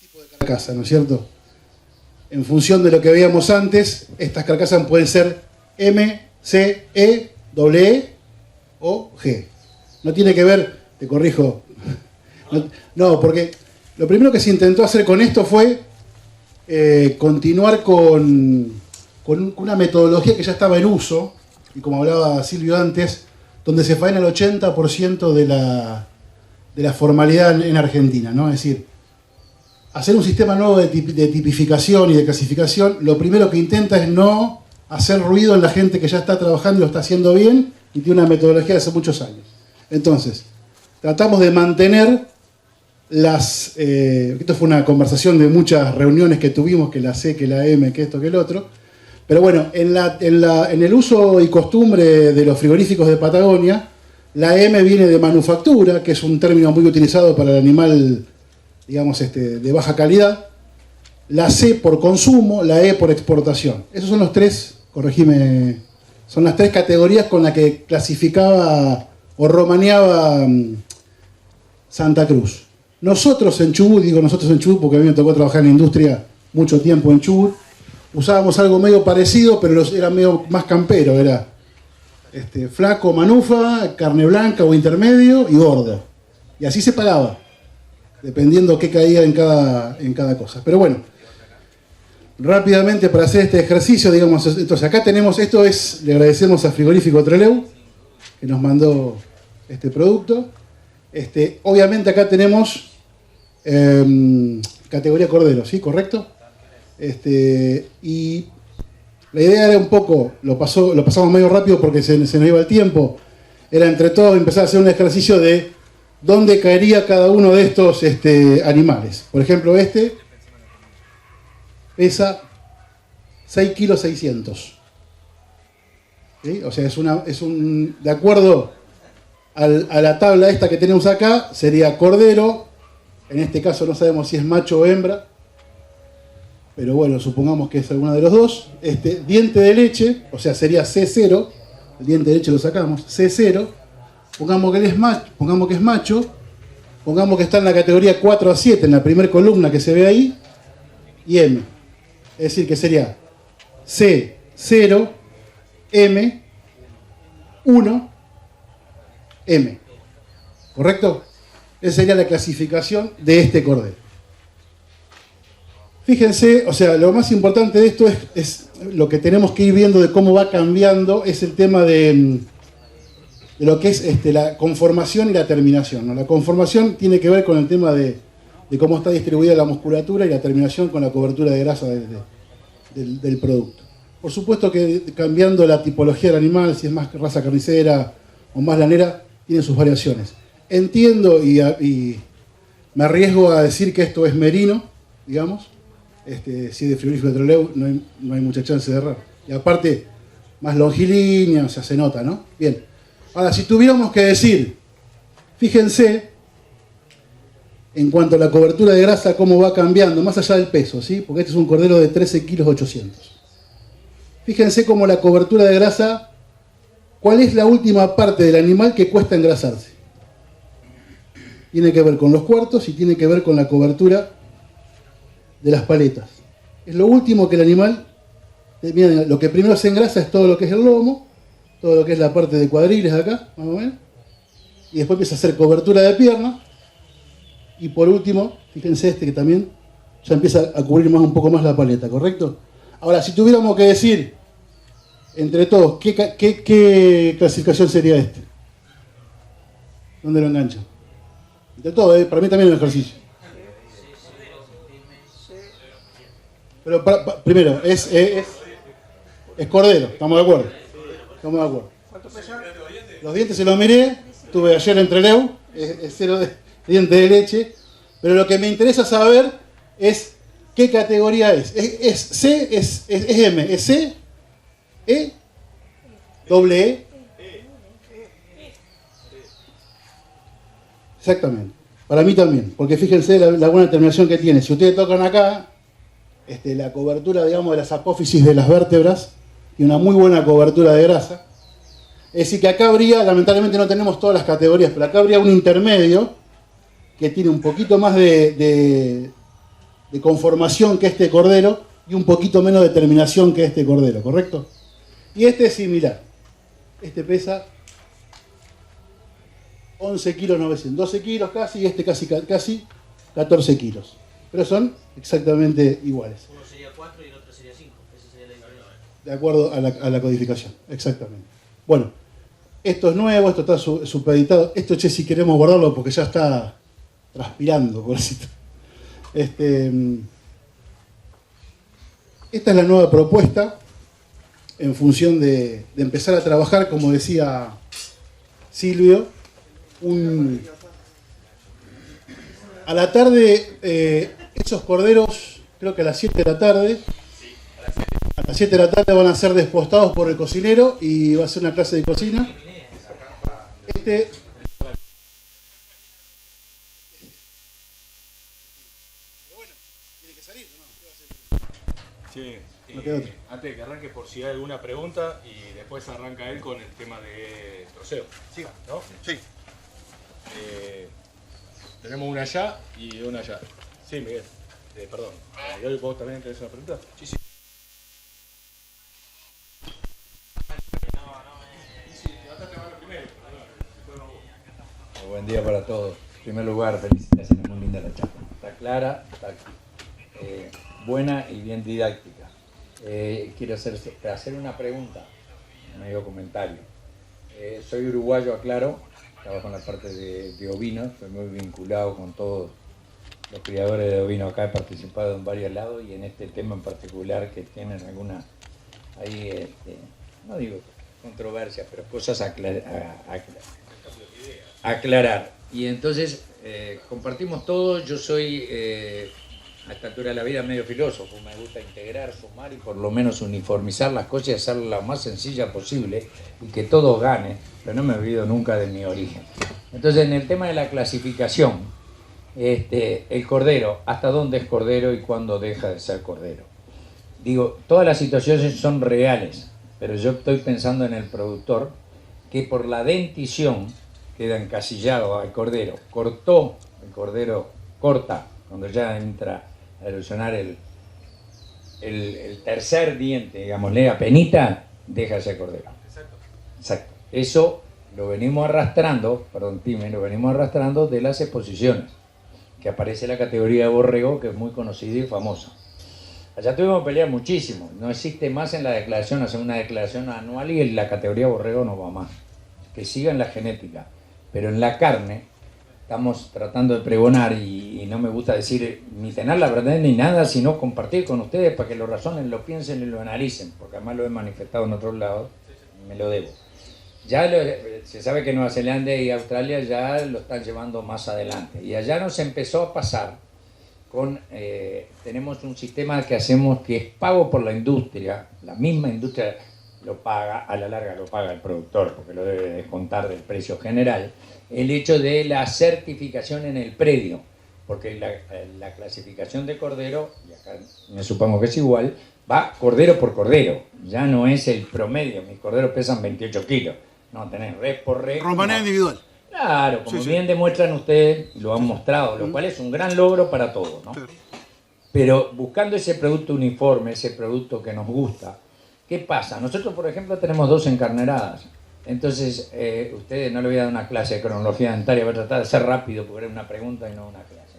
tipos de carcasas, ¿no es cierto? En función de lo que veíamos antes, estas carcasas pueden ser M, C, E, E o G. No tiene que ver, te corrijo, no, porque lo primero que se intentó hacer con esto fue continuar con una metodología que ya estaba en uso, y como hablaba Silvio antes, donde se faena el 80% de la formalidad en Argentina, ¿no? Es decir, hacer un sistema nuevo de tipificación y de clasificación, lo primero que intenta es no hacer ruido en la gente que ya está trabajando y lo está haciendo bien y tiene una metodología de hace muchos años. Entonces, tratamos de mantener esto fue una conversación de muchas reuniones que tuvimos, que la C, que la M, que esto, que el otro. Pero bueno, en el uso y costumbre de los frigoríficos de Patagonia, la M viene de manufactura, que es un término muy utilizado para el animal, digamos, de baja calidad. La C por consumo, la E por exportación. Esos son los 3, corregime, son las 3 categorías con las que clasificaba o romaneaba Santa Cruz. Nosotros en Chubut, digo nosotros en Chubut porque a mí me tocó trabajar en la industria mucho tiempo en Chubut, usábamos algo medio parecido, pero era medio más campero, era flaco, manufa, carne blanca o intermedio y gordo. Y así se pagaba, dependiendo qué caía en cada cosa. Pero bueno, rápidamente para hacer este ejercicio, digamos, entonces acá tenemos, le agradecemos a Frigorífico Trelew, que nos mandó este producto. Obviamente acá tenemos categoría cordero, ¿sí? ¿Correcto? Y la idea era un poco, lo pasamos medio rápido porque se nos iba el tiempo, era entre todos empezar a hacer un ejercicio de dónde caería cada uno de estos animales. Por ejemplo, pesa 6 kilos 600. ¿Sí? O sea, de acuerdo a la tabla esta que tenemos acá, sería cordero. En este caso no sabemos si es macho o hembra, pero bueno, supongamos que es alguna de los dos. Diente de leche, o sea, sería C0, el diente de leche lo sacamos, C0, pongamos que es macho, pongamos que está en la categoría 4 a 7, en la primera columna que se ve ahí, y M. Es decir, que sería C0, M, 1, M. ¿Correcto? Esa sería la clasificación de este cordero. Fíjense, o sea, lo más importante de esto es lo que tenemos que ir viendo de cómo va cambiando, es el tema de lo que es la conformación y la terminación, ¿no? La conformación tiene que ver con el tema de cómo está distribuida la musculatura y la terminación con la cobertura de grasa del producto. Por supuesto que cambiando la tipología del animal, si es más raza carnicera o más lanera, tiene sus variaciones. Entiendo y me arriesgo a decir que esto es merino, digamos. Si es de frigorífico de Trelew, no hay mucha chance de errar. Y aparte, más longilínea, o sea, se nota, ¿no? Bien. Ahora, si tuviéramos que decir, fíjense, en cuanto a la cobertura de grasa, cómo va cambiando, más allá del peso, ¿sí? Porque este es un cordero de 13 kilos 800. Fíjense cómo la cobertura de grasa, ¿cuál es la última parte del animal que cuesta engrasarse? Tiene que ver con los cuartos y tiene que ver con la cobertura de las paletas. Es lo último que el animal, miren, lo que primero se engrasa es todo lo que es el lomo, todo lo que es la parte de cuadriles acá, más o menos, y después empieza a hacer cobertura de pierna, y por último, fíjense este que también ya empieza a cubrir un poco más la paleta, ¿correcto? Ahora, si tuviéramos que decir entre todos, ¿qué clasificación sería este? ¿Dónde lo enganchan? Entre todos, para mí también es un ejercicio. Pero primero, es cordero, ¿estamos de acuerdo? Estamos de acuerdo. Los dientes se los miré, tuve ayer entre Leu, es cero de diente de leche, pero lo que me interesa saber es qué categoría es. ¿Es C? ¿Es M? ¿Es C? ¿E? ¿Doble E? Exactamente. Para mí también, porque fíjense la buena terminación que tiene. Si ustedes tocan acá, la cobertura, digamos, de las apófisis de las vértebras, y una muy buena cobertura de grasa. Es decir, que acá habría, lamentablemente no tenemos todas las categorías, pero acá habría un intermedio que tiene un poquito más de conformación que este cordero y un poquito menos de terminación que este cordero, ¿correcto? Y este es similar. Este pesa 11 kilos 900, 12 kilos casi, y este casi 14 kilos. Pero son exactamente iguales. Uno sería 4 y el otro sería 5. Esa sería la diferencia. De acuerdo a la codificación, exactamente. Bueno, esto es nuevo, esto está supeditado. Esto, che, si queremos guardarlo porque ya está transpirando, pobrecito. Esta es la nueva propuesta en función de empezar a trabajar, como decía Silvio, a la tarde, esos corderos, creo que a las 7 de la tarde, a las 7 de la tarde van a ser despostados por el cocinero y va a ser una clase de cocina. Sí, No queda otra. antes de que arranque, por si hay alguna pregunta, y después arranca él con el tema de troceo. Siga. ¿No? Sí. Tenemos una allá y una allá. Sí, Miguel. Perdón. Miguel, ¿vos también tenés una pregunta? Sí, sí. Buen día para todos. En primer lugar, felicitaciones, muy linda la charla. Está clara, está buena y bien didáctica. Quiero hacer una pregunta, medio comentario. Soy uruguayo, aclaro, trabajo en la parte de ovinos, estoy muy vinculado con todos los criadores de ovinos acá, he participado en varios lados y en este tema en particular que tienen alguna, ahí, no digo controversia, pero cosas a aclarar. Y entonces compartimos todo. Yo soy a esta altura de la vida medio filósofo, me gusta integrar, sumar y por lo menos uniformizar las cosas y hacerlas lo más sencilla posible y que todos ganen, pero no me olvido nunca de mi origen. Entonces, en el tema de la clasificación, el cordero, ¿hasta dónde es cordero y cuándo deja de ser cordero? Digo, todas las situaciones son reales, pero yo estoy pensando en el productor que por la dentición queda encasillado al cordero. Cortó, el cordero corta, cuando ya entra a erosionar el tercer diente, digámosle, apenita, deja ese cordero. Exacto. Eso lo venimos arrastrando, perdón, Time, lo venimos arrastrando de las exposiciones, que aparece la categoría de borrego, que es muy conocida y famosa. Allá tuvimos que pelear muchísimo, no existe más en la declaración, hacer una declaración anual y en la categoría borrego no va más. Que sigan la genética. Pero en la carne estamos tratando de pregonar y no me gusta decir ni tener la verdad ni nada, sino compartir con ustedes para que lo razonen, lo piensen y lo analicen, porque además lo he manifestado en otros lados y me lo debo. Ya se sabe que Nueva Zelanda y Australia ya lo están llevando más adelante y allá nos empezó a pasar con, tenemos un sistema que hacemos que es pago por la industria, la misma industria lo paga, a la larga lo paga el productor porque lo debe descontar del precio general, el hecho de la certificación en el predio, porque la clasificación de cordero, y acá me supongo que es igual, va cordero por cordero, ya no es el promedio, mis corderos pesan 28 kilos, no, tenés res por res. Romanea individual. Claro, como bien demuestran ustedes, y lo han mostrado, lo cual es un gran logro para todos, ¿no? Pero buscando ese producto uniforme, ese producto que nos gusta, ¿qué pasa? Nosotros, por ejemplo, tenemos 2 encarneradas. Entonces, ustedes no le voy a dar una clase de cronología dentaria, voy a tratar de ser rápido porque era una pregunta y no una clase.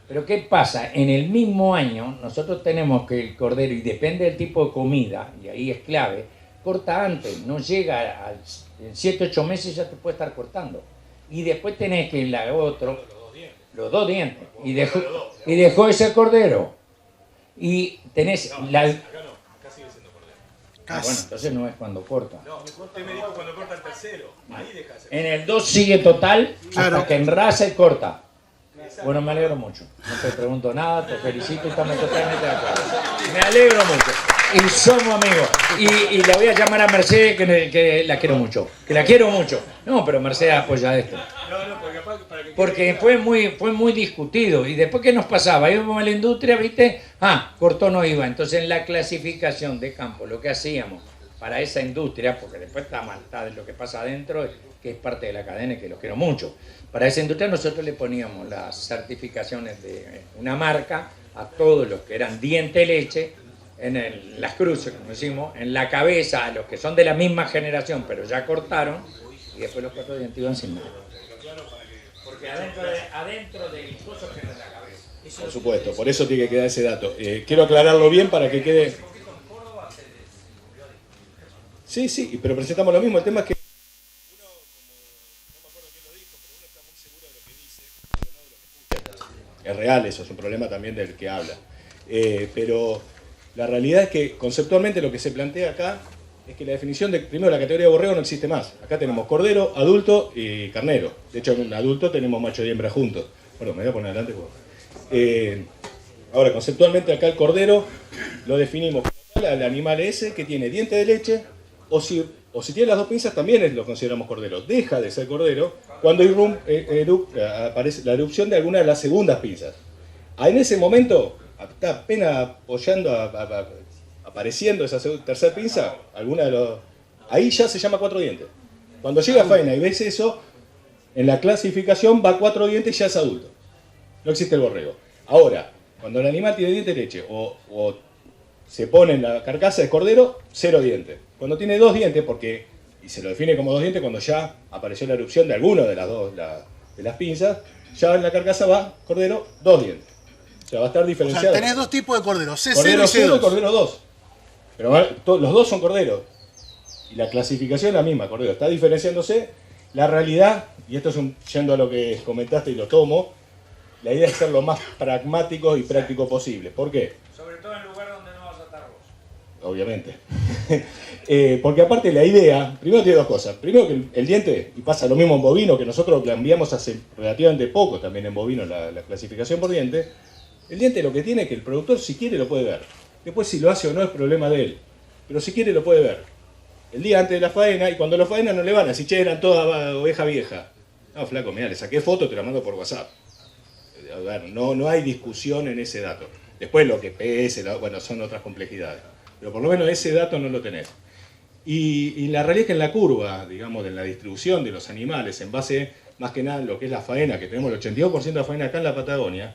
Pero ¿qué pasa? En el mismo año nosotros tenemos que el cordero, y depende del tipo de comida, y ahí es clave, corta antes, no llega en 7, 8 meses ya te puede estar cortando. Y después tenés que la otro, los dos dientes, y dejó ese cordero. Y tenés la... Acá sigue siendo cordero. Ah, bueno, entonces no es cuando corta. No, usted me dijo cuando corta el tercero, ahí deja de ser. En el 2 sigue total Claro. hasta que enraza y corta. Bueno, me alegro mucho. No te pregunto nada, te felicito y estamos totalmente de acuerdo. Me alegro mucho. Y somos amigos. Y la voy a llamar a Mercedes, que la quiero mucho. Que la quiero mucho. No, pero Mercedes apoya esto. Porque fue muy discutido. Y después, ¿qué nos pasaba? Íbamos a la industria, ¿viste? Cortó no iba. Entonces, en la clasificación de campo, lo que hacíamos para esa industria, porque después está mal, está de lo que pasa adentro, que es parte de la cadena y que los quiero mucho. Para esa industria nosotros le poníamos las certificaciones de una marca a todos los que eran diente leche, en las cruces, como decimos, en la cabeza a los que son de la misma generación pero ya cortaron, y después los 4 dientes iban sin nada. Porque adentro del coso queda la cabeza. Por supuesto, por eso tiene que quedar ese dato. Quiero aclararlo bien para que quede... Sí, pero presentamos lo mismo. El tema es que uno, como no me acuerdo quién lo dijo, pero uno está muy seguro de lo que dice, pero no de lo que escucha. Es real eso, es un problema también del que habla. Pero la realidad es que conceptualmente lo que se plantea acá es que la definición de, primero, la categoría de borrego no existe más. Acá tenemos cordero, adulto y carnero. De hecho, en un adulto tenemos macho y hembra juntos. Perdón, me voy a poner adelante. Ahora, conceptualmente acá el cordero lo definimos como tal al animal ese que tiene diente de leche, o si tiene las dos pinzas también lo consideramos cordero. Deja de ser cordero cuando aparece la erupción de alguna de las segundas pinzas. En ese momento, está apenas apoyando, apareciendo esa tercera pinza, ahí ya se llama 4 dientes. Cuando llega a faena y ves eso, en la clasificación va 4 dientes y ya es adulto. No existe el borrego. Ahora, cuando el animal tiene diente de leche o se pone en la carcasa de cordero, 0 dientes. Cuando tiene 2 dientes, y se lo define como 2 dientes cuando ya apareció la erupción de alguna de las pinzas, ya en la carcasa va cordero 2 dientes. O sea, va a estar diferenciado. O sea, tenés dos tipos de corderos, C0 Cordero y 0 y C2. cordero 2. Pero los dos son corderos. Y la clasificación es la misma, cordero. Está diferenciándose. La realidad, y esto es yendo a lo que comentaste y lo tomo, la idea es ser lo más pragmático y práctico posible. ¿Por qué? Sobre todo en lugar donde no vas a estar vos. Obviamente. Porque aparte la idea, primero tiene dos cosas. Primero que el diente, y pasa lo mismo en bovino, que nosotros cambiamos hace relativamente poco también en bovino la clasificación por diente. El diente lo que tiene es que el productor si quiere lo puede ver. Después si lo hace o no es problema de él. Pero si quiere lo puede ver. El día antes de la faena, y cuando la faena no le van a decir, che, eran toda oveja vieja. No, flaco, mirá, le saqué foto, te la mando por WhatsApp. A ver, no hay discusión en ese dato. Después lo que pese, bueno, son otras complejidades. Pero por lo menos ese dato no lo tenés. Y la realidad es que en la curva, digamos, de la distribución de los animales, en base más que nada a lo que es la faena, que tenemos el 82% de la faena acá en la Patagonia,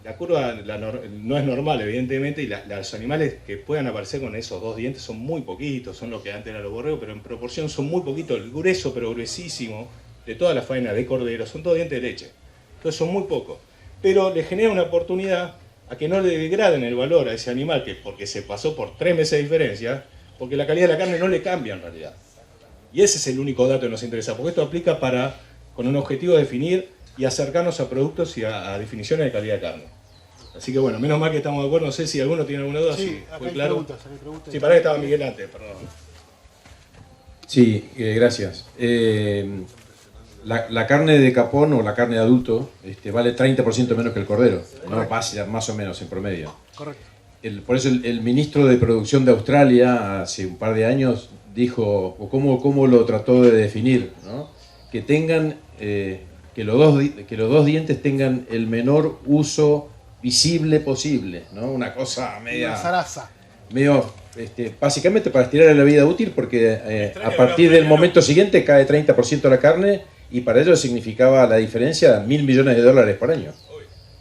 la curva no es normal, evidentemente, y los animales que puedan aparecer con esos 2 dientes son muy poquitos, son lo que antes eran los borregos, pero en proporción son muy poquitos. El grueso, pero gruesísimo, de toda la faena de cordero son 2 dientes de leche. Entonces son muy pocos. Pero le genera una oportunidad a que no le degraden el valor a ese animal, que porque se pasó por 3 meses de diferencia, porque la calidad de la carne no le cambia en realidad. Y ese es el único dato que nos interesa, porque esto aplica con un objetivo de definir y acercarnos a productos y a definiciones de calidad de carne. Así que bueno, menos mal que estamos de acuerdo. No sé si alguno tiene alguna duda. Sí, acá ¿Fue hay claro? preguntas. Sí, para que estaba Miguel antes, perdón. Sí, gracias. La carne de capón o la carne de adulto vale 30% menos que el cordero, ¿no? Más o menos en promedio. Correcto. Por eso el ministro de Producción de Australia hace un par de años dijo, o cómo lo trató de definir, ¿no? Que tengan, que los dos dientes tengan el menor uso visible posible, ¿no? Una cosa Una zaraza. medio básicamente para estirar la vida útil, porque a partir del momento siguiente cae 30% la carne, y para ello significaba la diferencia de $1.000 millones por año,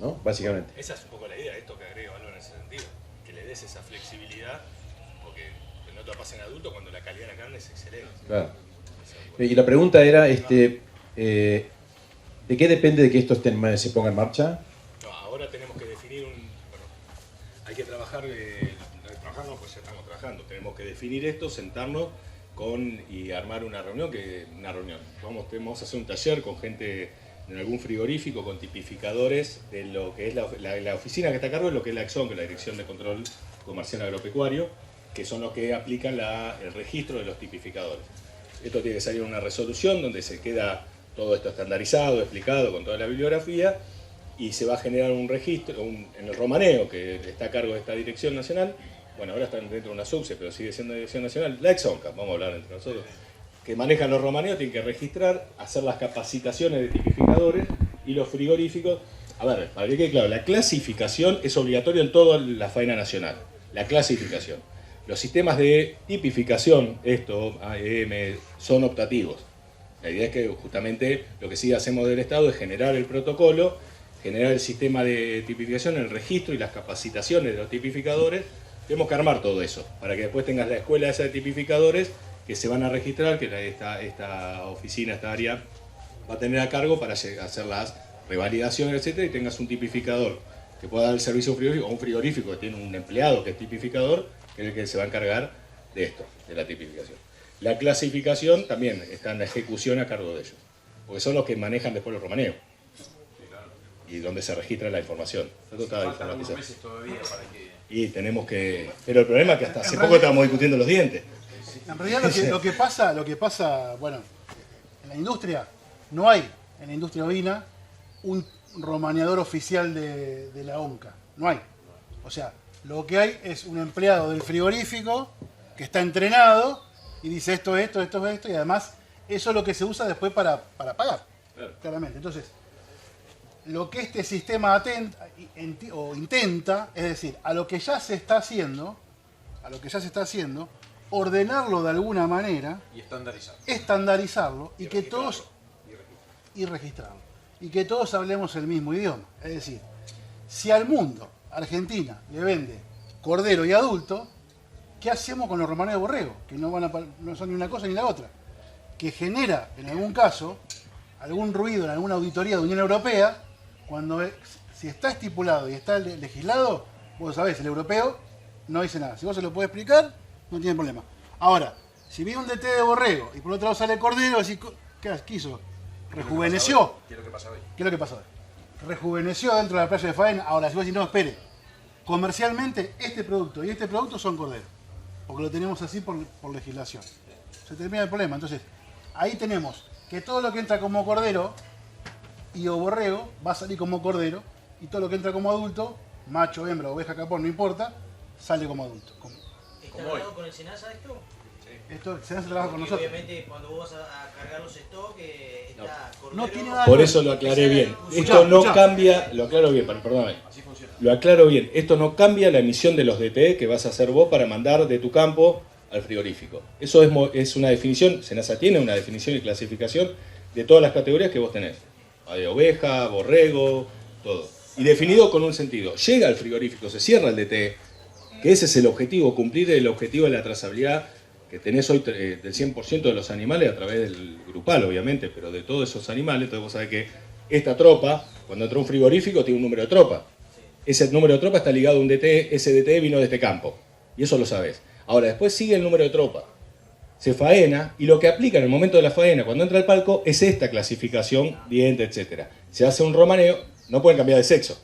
¿no? Básicamente. Esa es un poco la idea, esto que agrega valor en ese sentido, que le des esa flexibilidad, porque no no te lo pasa en adulto cuando la calidad de la carne es excelente. Claro. Y la pregunta era, ¿de qué depende de que esto se ponga en marcha? No, ahora tenemos que definir hay que trabajar, no, pues ya estamos trabajando, tenemos que definir esto, sentarnos y armar una reunión. Vamos a hacer un taller con gente en algún frigorífico, con tipificadores de lo que es la oficina que está a cargo de lo que es la EXON, que es la Dirección de Control Comercial Agropecuario, que son los que aplican el registro de los tipificadores. Esto tiene que salir una resolución donde se queda todo esto estandarizado, explicado con toda la bibliografía, y se va a generar un registro en el romaneo, que está a cargo de esta Dirección Nacional. Bueno, ahora están dentro de una subse, pero sigue siendo Dirección Nacional. La EXONCA, vamos a hablar entre nosotros, que manejan los romaneos, tienen que registrar, hacer las capacitaciones de tipificadores y los frigoríficos. A ver, para que quede claro, la clasificación es obligatoria en toda la faena nacional. La clasificación. Los sistemas de tipificación, AEM, son optativos. La idea es que justamente lo que sí hacemos del Estado es generar el protocolo, generar el sistema de tipificación, el registro y las capacitaciones de los tipificadores. Tenemos que armar todo eso, para que después tengas la escuela esa de tipificadores que se van a registrar, que esta oficina, esta área, va a tener a cargo para hacer las revalidaciones, etcétera, y tengas un tipificador que pueda dar el servicio a un frigorífico, o un frigorífico que tiene un empleado que es tipificador, que es el que se va a encargar de esto, de la tipificación. La clasificación también está en la ejecución a cargo de ellos, porque son los que manejan después los romaneos y donde se registra la información. Esto está informatizado. Y tenemos que... Pero el problema es que hasta hace poco estábamos discutiendo los dientes. En realidad lo que pasa, bueno, en la industria no hay, en la industria ovina, un romaneador oficial de la ONCA. No hay. O sea, lo que hay es un empleado del frigorífico que está entrenado y dice esto, y además eso es lo que se usa después para pagar, claro. Claramente. Entonces, lo que este sistema intenta, es decir, a lo que ya se está haciendo, ordenarlo de alguna manera y estandarizarlo y que todos y registrarlo y que todos hablemos el mismo idioma. Es decir, si al mundo, Argentina, le vende cordero y adulto, ¿qué hacemos con los romaneos de borrego? Que no son ni una cosa ni la otra. Que genera, en algún caso, algún ruido en alguna auditoría de Unión Europea, si está estipulado y está legislado, vos sabés, el europeo no dice nada. Si vos se lo podés explicar, no tiene problema. Ahora, si viene un DT de borrego y por otro lado sale cordero, decís, ¿qué hizo? Rejuveneció. ¿Qué es lo que pasa hoy? ¿Qué es lo que pasa hoy? Rejuveneció dentro de la playa de faena. Ahora, si vos decís, no, espere, comercialmente este producto y este producto son corderos, porque lo tenemos así por legislación. Se termina el problema. Entonces, ahí tenemos que todo lo que entra como cordero y o borrego va a salir como cordero, y todo lo que entra como adulto, macho, hembra, oveja, capón, no importa, sale como adulto. ¿Está hablando con el SENASA esto? Esto SENASA trabaja con nosotros. Obviamente cuando vos vas a cargar los stocks, está cordero... No tiene nada. Por eso lo aclaré bien. Esto no cambia, lo aclaro bien, perdóname. Lo aclaro bien. Esto no cambia la emisión de los DT que vas a hacer vos para mandar de tu campo al frigorífico. Eso es una definición, SENASA tiene una definición y clasificación de todas las categorías que vos tenés. Hay oveja, borrego, todo. Y definido con un sentido. Llega al frigorífico, se cierra el DT, que ese es el objetivo, cumplir el objetivo de la trazabilidad que tenés hoy del 100% de los animales a través del grupal, obviamente, pero de todos esos animales. Entonces vos sabés que esta tropa, cuando entra un frigorífico, tiene un número de tropa. Ese número de tropa está ligado a un DT, ese DT vino de este campo. Y eso lo sabés. Ahora, después sigue el número de tropa. Se faena, y lo que aplica en el momento de la faena, cuando entra al palco, es esta clasificación, diente, etc. Se hace un romaneo, no pueden cambiar de sexo.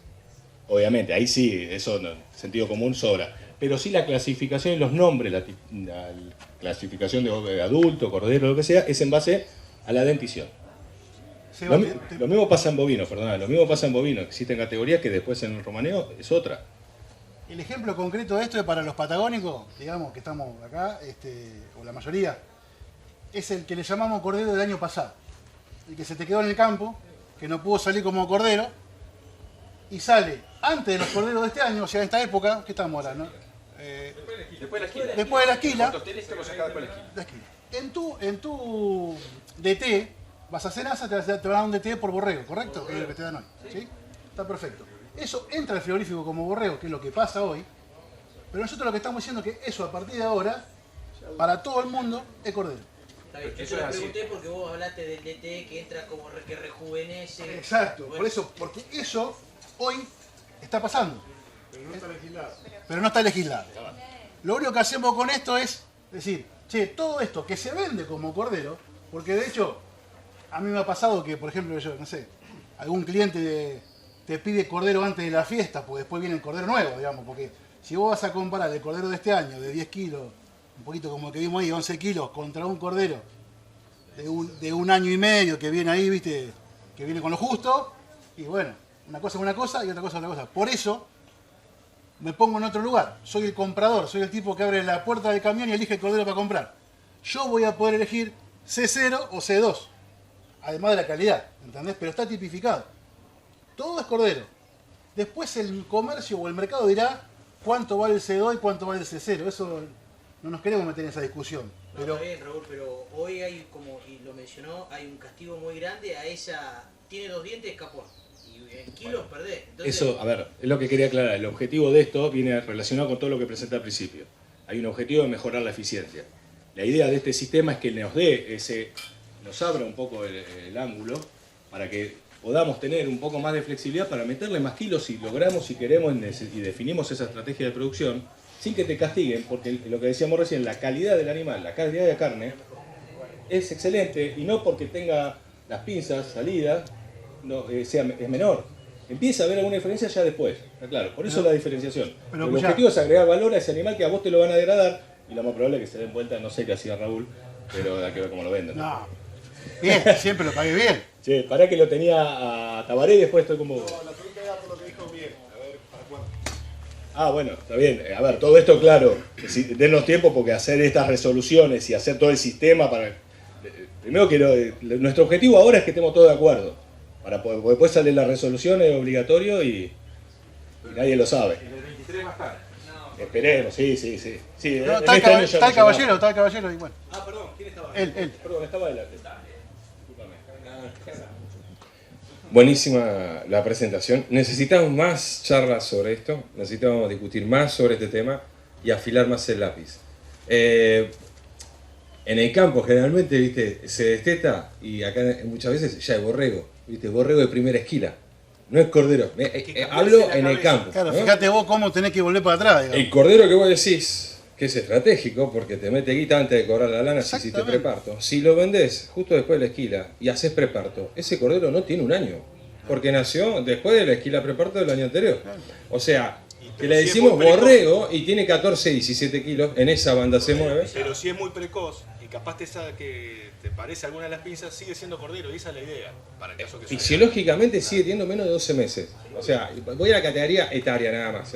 Obviamente, ahí sí, eso sentido común sobra. Pero sí la clasificación y los nombres, la clasificación de adulto, cordero, lo que sea, es en base a la dentición. Lo mismo pasa en bovinos, lo mismo pasa en bovinos. Existen categorías que después en el romaneo es otra. El ejemplo concreto de esto es para los patagónicos, digamos, que estamos acá, o la mayoría, es el que le llamamos cordero del año pasado. El que se te quedó en el campo, que no pudo salir como cordero, y sale antes de los corderos de este año, o sea, en esta época, ¿qué estamos ahora, no? Después de la esquila. Después de la esquila. La esquila. En tu DT, vas a hacer asa, te van a dar un DT por borrego, ¿correcto? Que es lo que te dan hoy. ¿Sí? Está perfecto. Eso entra al frigorífico como borrego, que es lo que pasa hoy, pero nosotros lo que estamos diciendo es que eso a partir de ahora para todo el mundo, es cordero. Está bien, yo te lo pregunté porque vos hablaste del DT que entra como que rejuvenece. Exacto, Bueno, por eso, porque eso hoy está pasando. Pero no está legislado. Pero no está legislado. Lo único que hacemos con esto es decir, che, todo esto que se vende como cordero, porque de hecho, a mí me ha pasado que, por ejemplo, yo, no sé, algún cliente te pide cordero antes de la fiesta, pues después viene el cordero nuevo, digamos, porque si vos vas a comparar el cordero de este año, de 10 kilos, un poquito como el que vimos ahí, 11 kilos, contra un cordero de un año y medio que viene ahí, viste, que viene con lo justo, y bueno, una cosa es una cosa y otra cosa es otra cosa. Por eso, me pongo en otro lugar. Soy el comprador, soy el tipo que abre la puerta del camión y elige el cordero para comprar. Yo voy a poder elegir C0 o C2, además de la calidad, ¿entendés? Pero está tipificado. Todo es cordero. Después el comercio o el mercado dirá cuánto vale el C2 y cuánto vale el C0. Eso no nos queremos meter en esa discusión. No, Pero está bien, Raúl, pero hoy hay, como y lo mencionó, hay un castigo muy grande a esa... Tiene 2 dientes, escapó. Y en kilos perdés. Entonces, Eso, a ver, es lo que quería aclarar. El objetivo de esto viene relacionado con todo lo que presenté al principio. Hay un objetivo de mejorar la eficiencia. La idea de este sistema es que nos abra un poco el ángulo para que podamos tener un poco más de flexibilidad para meterle más kilos si logramos, si queremos y definimos esa estrategia de producción, sin que te castiguen, porque lo que decíamos recién, la calidad del animal, la calidad de la carne, es excelente, y no porque tenga las pinzas, salida, es menor. Empieza a haber alguna diferencia ya después, está claro, por eso la diferenciación. pero el escuchá. objetivo es agregar valor a ese animal que a vos te lo van a degradar, y lo más probable es que se den vuelta, no sé qué hacía Raúl, pero hay que ver cómo lo venden. no. Bien, siempre lo pagué bien. Che, pará que lo tenía a Tabaré y después estoy como... No, la pregunta era por lo que dijo bien. A ver, ¿para cuándo? Ah, bueno, está bien. A ver, todo esto, claro, denos tiempo porque hacer estas resoluciones y hacer todo el sistema para... Primero que nuestro objetivo ahora es que estemos todos de acuerdo. Porque después sale la resolución, es obligatorio y nadie lo sabe. En el 23 va a estar. Esperemos, sí. Sí, No, en está este año ya el no caballero, está el caballero y bueno. Ah, perdón, ¿quién estaba? Él. Perdón, estaba adelante. Discúlpame. Buenísima la presentación. Necesitamos más charlas sobre esto, necesitamos discutir más sobre este tema y afilar más el lápiz. En el campo generalmente, viste, se desteta y acá muchas veces ya es borrego, viste, borrego de primera esquila, no es cordero. Hablo en el campo. Claro, ¿no? fíjate vos cómo tenés que volver para atrás, digamos. El cordero que vos decís que es estratégico porque te mete guita antes de cobrar la lana si hiciste Exactamente. preparto. Si lo vendés justo después de la esquila y haces preparto, ese cordero no tiene un año. Porque nació después de la esquila preparto del año anterior. O sea, que le si es decimos muy precoz. borrego y tiene 14, 17 kilos, en esa banda se mueve. Pero si es muy precoz y capaz que te parece alguna de las pinzas, sigue siendo cordero. Y esa es la idea. Para el caso que sea. Fisiológicamente sigue teniendo menos de 12 meses. O sea, voy a la categoría etaria nada más.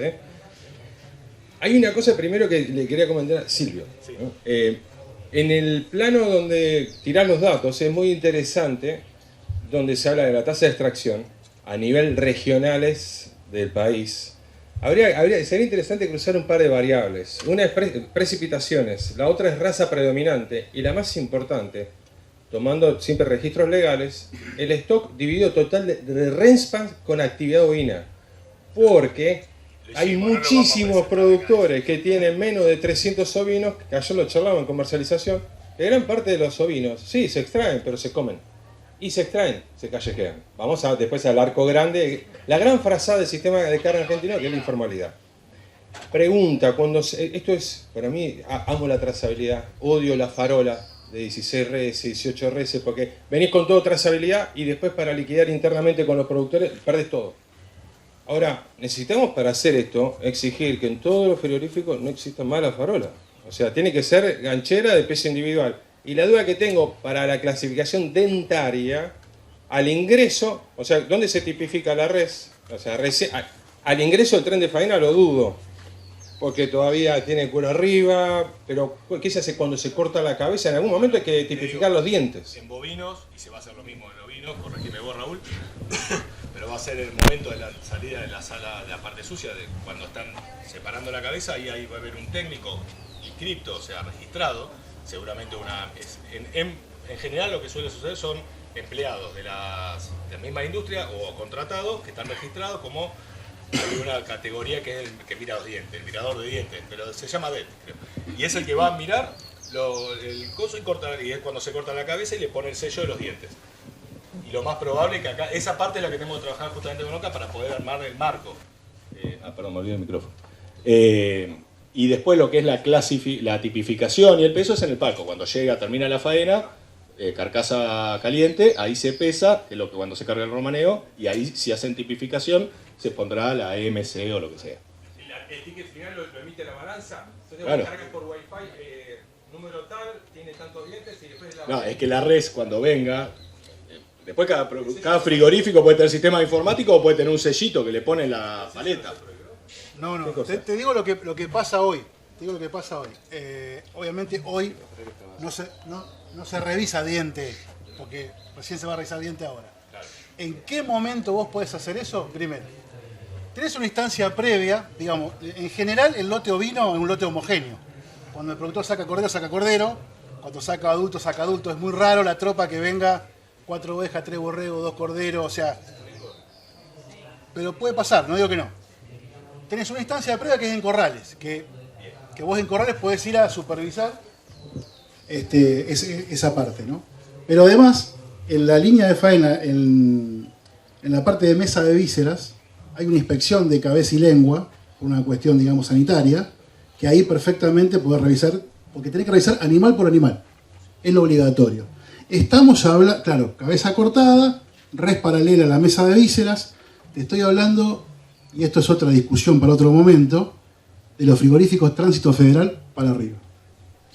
Hay una cosa primero que le quería comentar a Silvio. Sí. ¿no? En el plano donde tirás los datos es muy interesante, donde se habla de la tasa de extracción a nivel regionales del país. Sería interesante cruzar un par de variables. Una es precipitaciones, la otra es raza predominante y la más importante, tomando siempre registros legales, el stock dividido total de renspas con actividad ovina. Porque hay muchísimos productores que tienen menos de 300 ovinos, que ayer lo charlamos en comercialización, que gran parte de los ovinos, sí, se extraen, pero se comen. Y se extraen, se callejean. Vamos después al arco grande. La gran frazada del sistema de carne argentino, que es la informalidad. Pregunta, esto es, para mí, amo la trazabilidad, odio la farola de 16 reses, 18 reses, porque venís con toda trazabilidad y después para liquidar internamente con los productores, perdés todo. Ahora, necesitamos para hacer esto, exigir que en todos los frigoríficos no exista más la farola. O sea, tiene que ser ganchera de peso individual. Y la duda que tengo para la clasificación dentaria, al ingreso, o sea, ¿dónde se tipifica la res? O sea, al ingreso del tren de faena lo dudo, porque todavía tiene cuero arriba, pero ¿qué se hace cuando se corta la cabeza? En algún momento hay que tipificar los dientes. En bovinos, y se va a hacer lo mismo en ovinos, corregime vos, Raúl, pero va a ser el momento de la salida de la sala de la parte sucia, de cuando están separando la cabeza, y ahí va a haber un técnico inscripto, o sea, registrado. Seguramente en general lo que suele suceder son empleados de la misma industria o contratados que están registrados como una categoría que es el que mira los dientes, el mirador de dientes, pero se llama DET, creo. Y es el que va a mirar el coso y es cuando se corta la cabeza y le pone el sello de los dientes. Y lo más probable es que acá, esa parte es la que tenemos que trabajar justamente con OCA para poder armar el marco. Perdón, me olvidé el micrófono. Y después lo que es la tipificación y el peso es en el palco. Cuando termina la faena, carcasa caliente, ahí se pesa, que es lo que cuando se carga el romaneo, y ahí si hacen tipificación se pondrá la MC o lo que sea. El ticket final lo emite la balanza, entonces claro. Cargas por wifi, número tal, tiene tantos dientes y después la... No, es que la res cuando venga, después cada frigorífico puede tener sistema informático o puede tener un sellito que le pone la paleta. No, te digo lo que pasa hoy. Te digo lo que pasa hoy. Obviamente hoy no se revisa diente, porque recién se va a revisar diente ahora. ¿En qué momento vos podés hacer eso? Primero, tenés una instancia previa, digamos, en general el lote ovino es un lote homogéneo. Cuando el productor saca cordero, cuando saca adulto, es muy raro la tropa que venga 4 ovejas, 3 borregos, 2 corderos, o sea, pero puede pasar, no digo que no. Tenés una instancia previa que es en corrales, que vos en corrales podés ir a supervisar esa parte, ¿no? Pero además, en la línea de faena, en la parte de mesa de vísceras, hay una inspección de cabeza y lengua, por una cuestión, digamos, sanitaria, que ahí perfectamente podés revisar, porque tenés que revisar animal por animal, es lo obligatorio. Estamos hablando, claro, cabeza cortada, res paralela a la mesa de vísceras, te estoy hablando, y esto es otra discusión para otro momento, de los frigoríficos tránsito federal para arriba.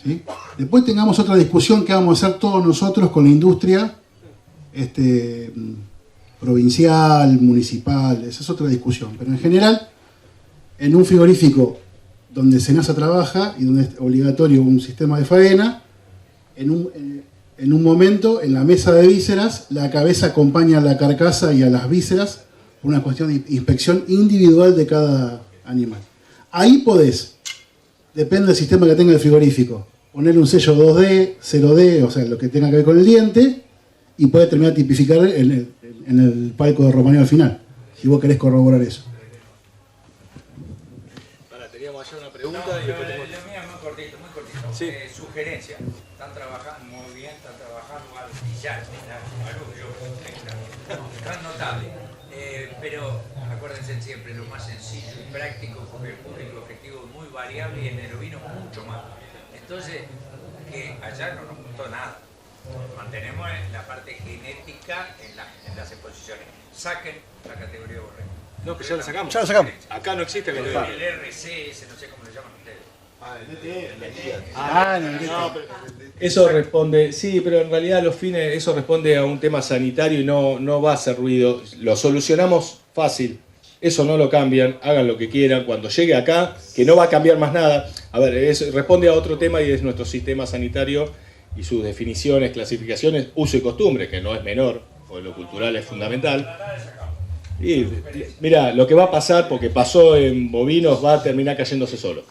¿Sí? Después tengamos otra discusión que vamos a hacer todos nosotros con la industria provincial, municipal, esa es otra discusión. Pero en general, en un frigorífico donde SENASA trabaja y donde es obligatorio un sistema de faena, en un momento, en la mesa de vísceras, la cabeza acompaña a la carcasa y a las vísceras por una cuestión de inspección individual de cada animal. Ahí podés, depende del sistema que tenga el frigorífico, ponerle un sello 2D, 0D, o sea, lo que tenga que ver con el diente, y puede terminar de tipificar en el palco de romaneo al final, si vos querés corroborar eso. Teníamos allá una pregunta y después tengo... Lo mío es muy cortito. Sí. Sugerencia. Están trabajando muy bien, están trabajando al brillante, no es notable. Pero acuérdense siempre, lo más sencillo y práctico, porque el público objetivo es muy variable y en el ovino mucho más. Entonces, que allá no nos gustó nada. Mantenemos la parte genética en las exposiciones. Saquen la categoría borrego. No, pero ya la sacamos. Ya lo sacamos. Acá no existe categoría. El RCS, no sé cómo lo llaman ustedes. Eso responde, sí, pero en realidad a los fines eso responde a un tema sanitario y no va a hacer ruido. Lo solucionamos fácil, eso no lo cambian, hagan lo que quieran. Cuando llegue acá, que no va a cambiar más nada, a ver, responde a otro tema y es nuestro sistema sanitario y sus definiciones, clasificaciones, uso y costumbre, que no es menor, porque lo cultural es fundamental. Y mira, lo que va a pasar, porque pasó en bovinos, va a terminar cayéndose solo.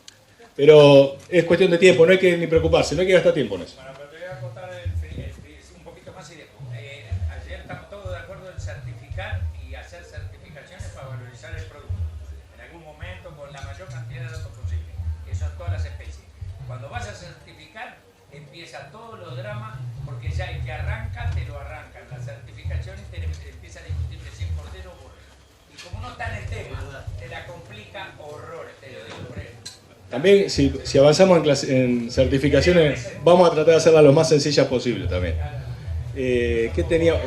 Pero es cuestión de tiempo, no hay que ni preocuparse, no hay que gastar tiempo en eso. Bueno, pero te voy a contar un poquito más y después. Ayer estamos todos de acuerdo en certificar y hacer certificaciones para valorizar el producto. En algún momento, con la mayor cantidad de datos posible. Eso en todas las especies. Cuando vas a certificar, empieza todos los dramas, porque ya el que arranca, te lo arrancan. La certificación te empieza a discutir de 100 cordero o borrego. Y como no está en el tema, te la complica horrores, te lo digo por eso. También, si avanzamos en certificaciones, vamos a tratar de hacerlas lo más sencillas posible también. ¿Qué tenía?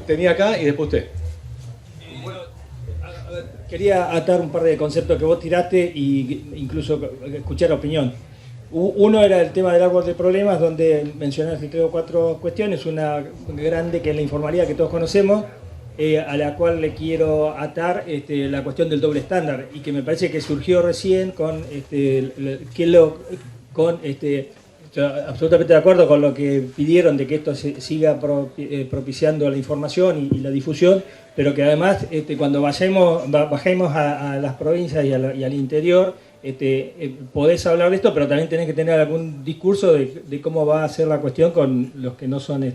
Tenía acá y después usted. Bueno, quería atar un par de conceptos que vos tiraste e incluso escuchar la opinión. Uno era el tema del árbol de problemas, donde mencionaste 3 o 4 cuestiones. Una grande que es la informalidad que todos conocemos, a la cual le quiero atar la cuestión del doble estándar, y que me parece que surgió recién con absolutamente de acuerdo con lo que pidieron de que esto siga propiciando la información y la difusión, pero que además cuando bajemos a las provincias y al interior, podés hablar de esto, pero también tenés que tener algún discurso de cómo va a ser la cuestión con los que no son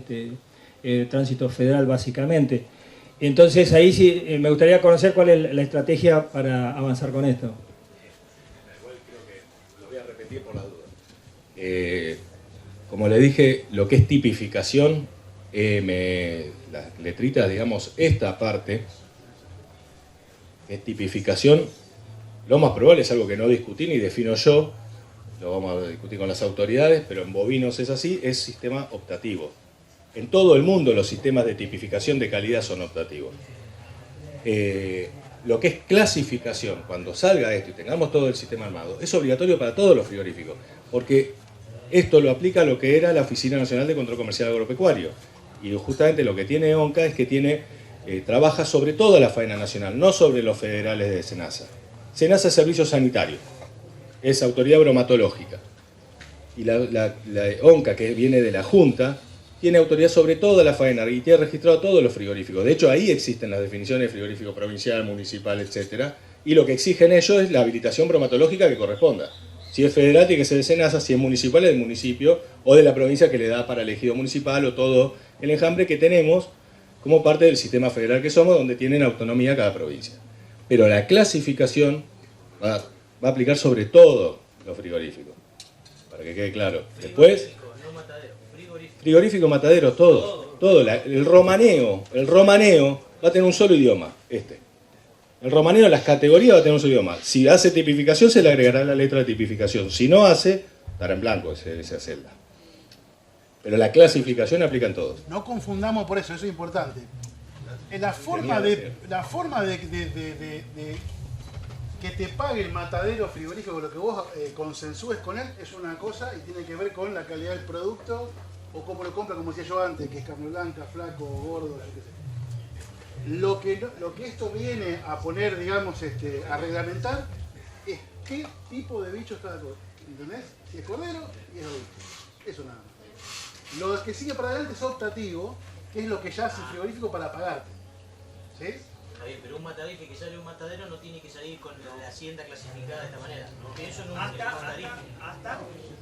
tránsito federal básicamente. Entonces ahí sí me gustaría conocer cuál es la estrategia para avanzar con esto. Igual creo que lo voy a repetir por las dudas. Como le dije, lo que es tipificación, las letritas, digamos, esta parte, que es tipificación, lo más probable es algo que no discutí ni defino yo, lo vamos a discutir con las autoridades, pero en bovinos es así, es sistema optativo. En todo el mundo los sistemas de tipificación de calidad son optativos. Lo que es clasificación, cuando salga esto y tengamos todo el sistema armado, es obligatorio para todos los frigoríficos, porque esto lo aplica a lo que era la Oficina Nacional de Control Comercial Agropecuario. Y justamente lo que tiene ONCA es que trabaja sobre toda la faena nacional, no sobre los federales de SENASA. SENASA es servicio sanitario, es autoridad bromatológica. Y la ONCA, que viene de la Junta, tiene autoridad sobre toda la faena y tiene registrado todos los frigoríficos. De hecho, ahí existen las definiciones de frigorífico provincial, municipal, etc. Y lo que exigen ellos es la habilitación bromatológica que corresponda. Si es federal, tiene que ser de SENASA; si es municipal, es del municipio o de la provincia que le da para el ejido municipal, o todo el enjambre que tenemos como parte del sistema federal que somos, donde tienen autonomía cada provincia. Pero la clasificación va a aplicar sobre todo los frigoríficos, para que quede claro. Después, frigorífico, matadero, todo. El romaneo va a tener un solo idioma, El romaneo, las categorías, va a tener un solo idioma. Si hace tipificación, se le agregará la letra de tipificación. Si no hace, estará en blanco esa celda. Pero la clasificación aplica en todos. No confundamos por eso es importante. La forma de que te pague el matadero frigorífico, lo que vos consensúes con él, es una cosa y tiene que ver con la calidad del producto o cómo lo compra, como decía yo antes, que es carne blanca, flaco, gordo, yo qué sé. Lo que esto viene a poner, digamos, a reglamentar, es qué tipo de bicho está de acuerdo. ¿Entendés? Si es cordero y es adulto. Eso nada más. Lo que sigue para adelante es optativo, que es lo que ya hace el frigorífico para pagarte. ¿Sí? Está bien, pero un matadero que sale un matadero no tiene que salir con la hacienda clasificada de esta manera. Porque eso no es un matadero.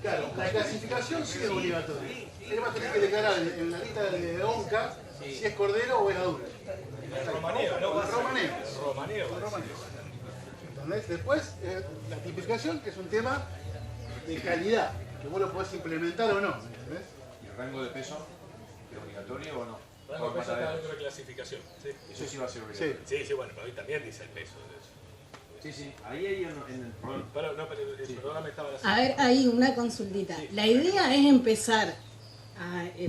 Claro, la clasificación sí es obligatoria. Él va a tener que declarar en la lista de ONCA si es cordero o es adulto. El romaneo, ¿no? El romaneo. El romaneo. ¿Entendés? Después, la tipificación es un tema de calidad, que vos lo podés implementar o no. ¿Entendés? ¿Y el rango de peso es obligatorio o no? Rango de peso está dentro de clasificación. Sí. Eso sí va a ser obligatorio. Sí, bueno, pero ahí también dice el peso. Sí. Ahí hay en el programa. El programa estaba A ver, ahí una consultita. Sí. La idea es empezar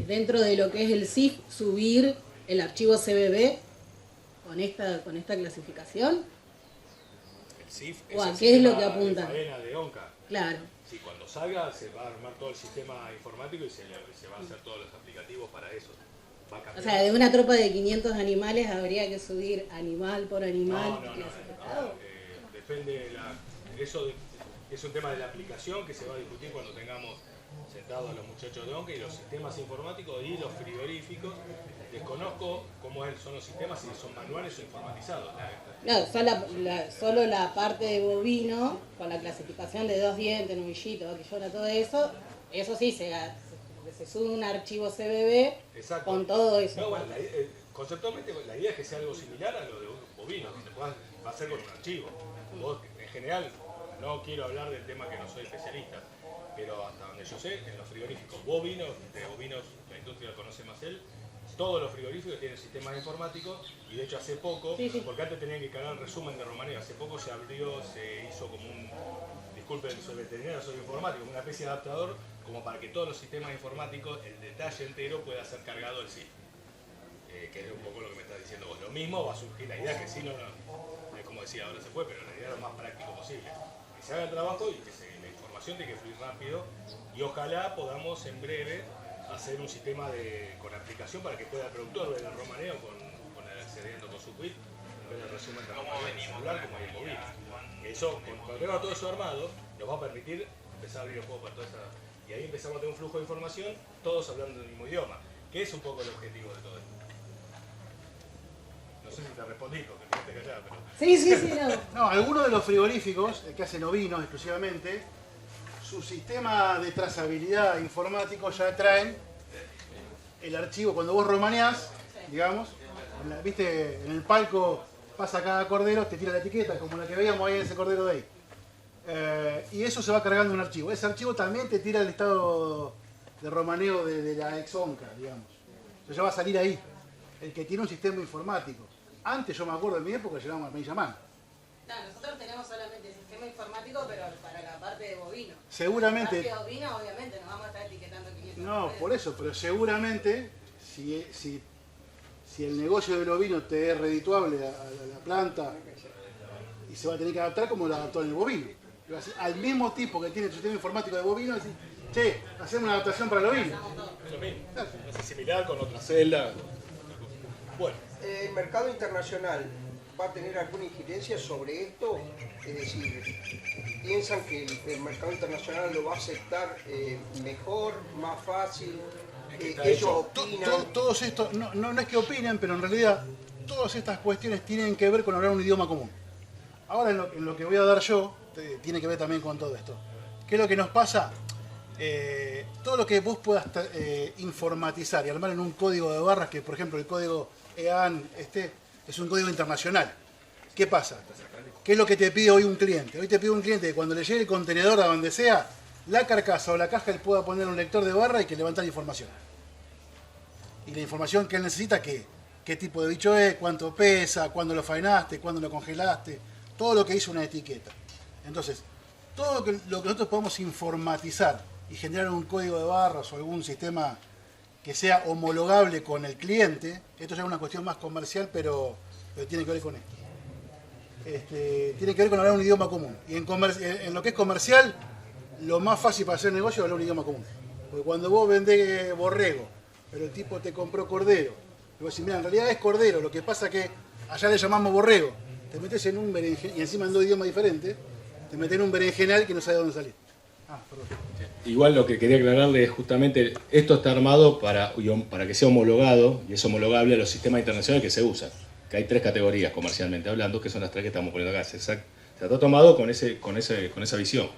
dentro de lo que es el CIF, subir el archivo CBB con esta clasificación. El CIF ¿O a qué es lo que apunta? De ONCA. Claro. Sí, cuando salga se va a armar todo el sistema informático y se va a hacer todos los aplicativos para eso. O sea, de una tropa de 500 animales habría que subir animal por animal clasificado. Depende eso es un tema de la aplicación que se va a discutir cuando tengamos sentados a los muchachos de ONCA y los sistemas informáticos y los frigoríficos. Desconozco cómo son los sistemas, si son manuales o informatizados. No, solo la parte de bovino, con la clasificación de 2 dientes, novillito, vaquillona, todo eso sí se sube un archivo CBB. Exacto. Con todo eso. No, bueno, conceptualmente la idea es que sea algo similar a lo de bovino, que se pueda hacer con un archivo. Vos, en general, no quiero hablar del tema que no soy especialista, pero hasta donde yo sé, en los frigoríficos bovinos, la industria lo conoce más él, todos los frigoríficos tienen sistemas informáticos y de hecho hace poco, porque antes tenían que cargar el resumen de romaneo, hace poco se hizo como disculpen, soy veterinario, soy informático, una especie de adaptador como para que todos los sistemas informáticos, el detalle entero pueda ser cargado el CIF. Que es un poco lo que me estás diciendo vos. Lo mismo va a surgir la idea que sí, como decía, ahora se fue, pero la idea es lo más práctico posible. Que se haga el trabajo y que la información tiene que fluir rápido y ojalá podamos en breve hacer un sistema con aplicación para que pueda el productor ver el romaneo accediendo con su quit, ver el resumen de romaneo en el celular como hay en bovino. Eso, cuando tengamos todo eso armado, nos va a permitir empezar a abrir el juego para toda esa... Y ahí empezamos a tener un flujo de información, todos hablando el mismo idioma, que es un poco el objetivo de todo esto. No sé si te respondí, porque te quedaste callado, pero... Sí, no. Algunos de los frigoríficos que hacen ovinos exclusivamente, su sistema de trazabilidad informático ya traen el archivo. Cuando vos romaneás, digamos, viste, en el palco pasa cada cordero, te tira la etiqueta, como la que veíamos ahí en ese cordero de ahí. Y eso se va cargando en un archivo. Ese archivo también te tira el estado romaneo de la ex-ONCA, digamos. Entonces ya va a salir ahí, el que tiene un sistema informático. Antes, yo me acuerdo de mi época, llevábamos a planilla a mano. No, nosotros tenemos solamente el sistema informático, pero para la parte de bovino. Seguramente. La parte de bovino, obviamente, nos vamos a estar etiquetando 500. No, por eso, pero seguramente, si el negocio del ovino te es redituable a la planta, y se va a tener que adaptar como lo adaptó en el bovino. Al mismo tipo que tiene el sistema informático de bovino, decir, che, hacemos una adaptación para el ovino. Es lo mismo, es similar con otra celda. Bueno. ¿El mercado internacional va a tener alguna incidencia sobre esto? Es decir, ¿piensan que el mercado internacional lo va a aceptar mejor, más fácil? ¿Ellos opinan? Todos estos, no es que opinen, pero en realidad todas estas cuestiones tienen que ver con hablar un idioma común. Ahora en lo que voy a dar yo, tiene que ver también con todo esto. ¿Qué es lo que nos pasa? Todo lo que vos puedas informatizar y armar en un código de barras, que por ejemplo el código EAN es un código internacional. ¿Qué pasa? ¿Qué es lo que te pide hoy un cliente? Hoy te pide un cliente que cuando le llegue el contenedor a donde sea, la carcasa o la caja él pueda poner un lector de barra y que levantar información. Y la información que él necesita, qué tipo de bicho es, cuánto pesa, cuándo lo faenaste, cuándo lo congelaste, todo lo que hizo una etiqueta. Entonces, todo lo que nosotros podemos informatizar y generar un código de barras o algún sistema que sea homologable con el cliente, esto ya es una cuestión más comercial, pero tiene que ver con esto. Tiene que ver con hablar un idioma común. Y en lo que es comercial, lo más fácil para hacer negocio es hablar un idioma común. Porque cuando vos vendés borrego, pero el tipo te compró cordero, y vos decís, mira, en realidad es cordero, lo que pasa es que allá le llamamos borrego, te metes en un berenjenal, y encima en dos idiomas diferentes, te metes en un berenjenal que no sabe dónde salir. Perdón. Igual lo que quería aclararle es justamente, esto está armado para que sea homologado y es homologable a los sistemas internacionales que se usan. Que hay 3 categorías comercialmente hablando, que son las 3 que estamos poniendo acá. Se ha tomado con esa visión.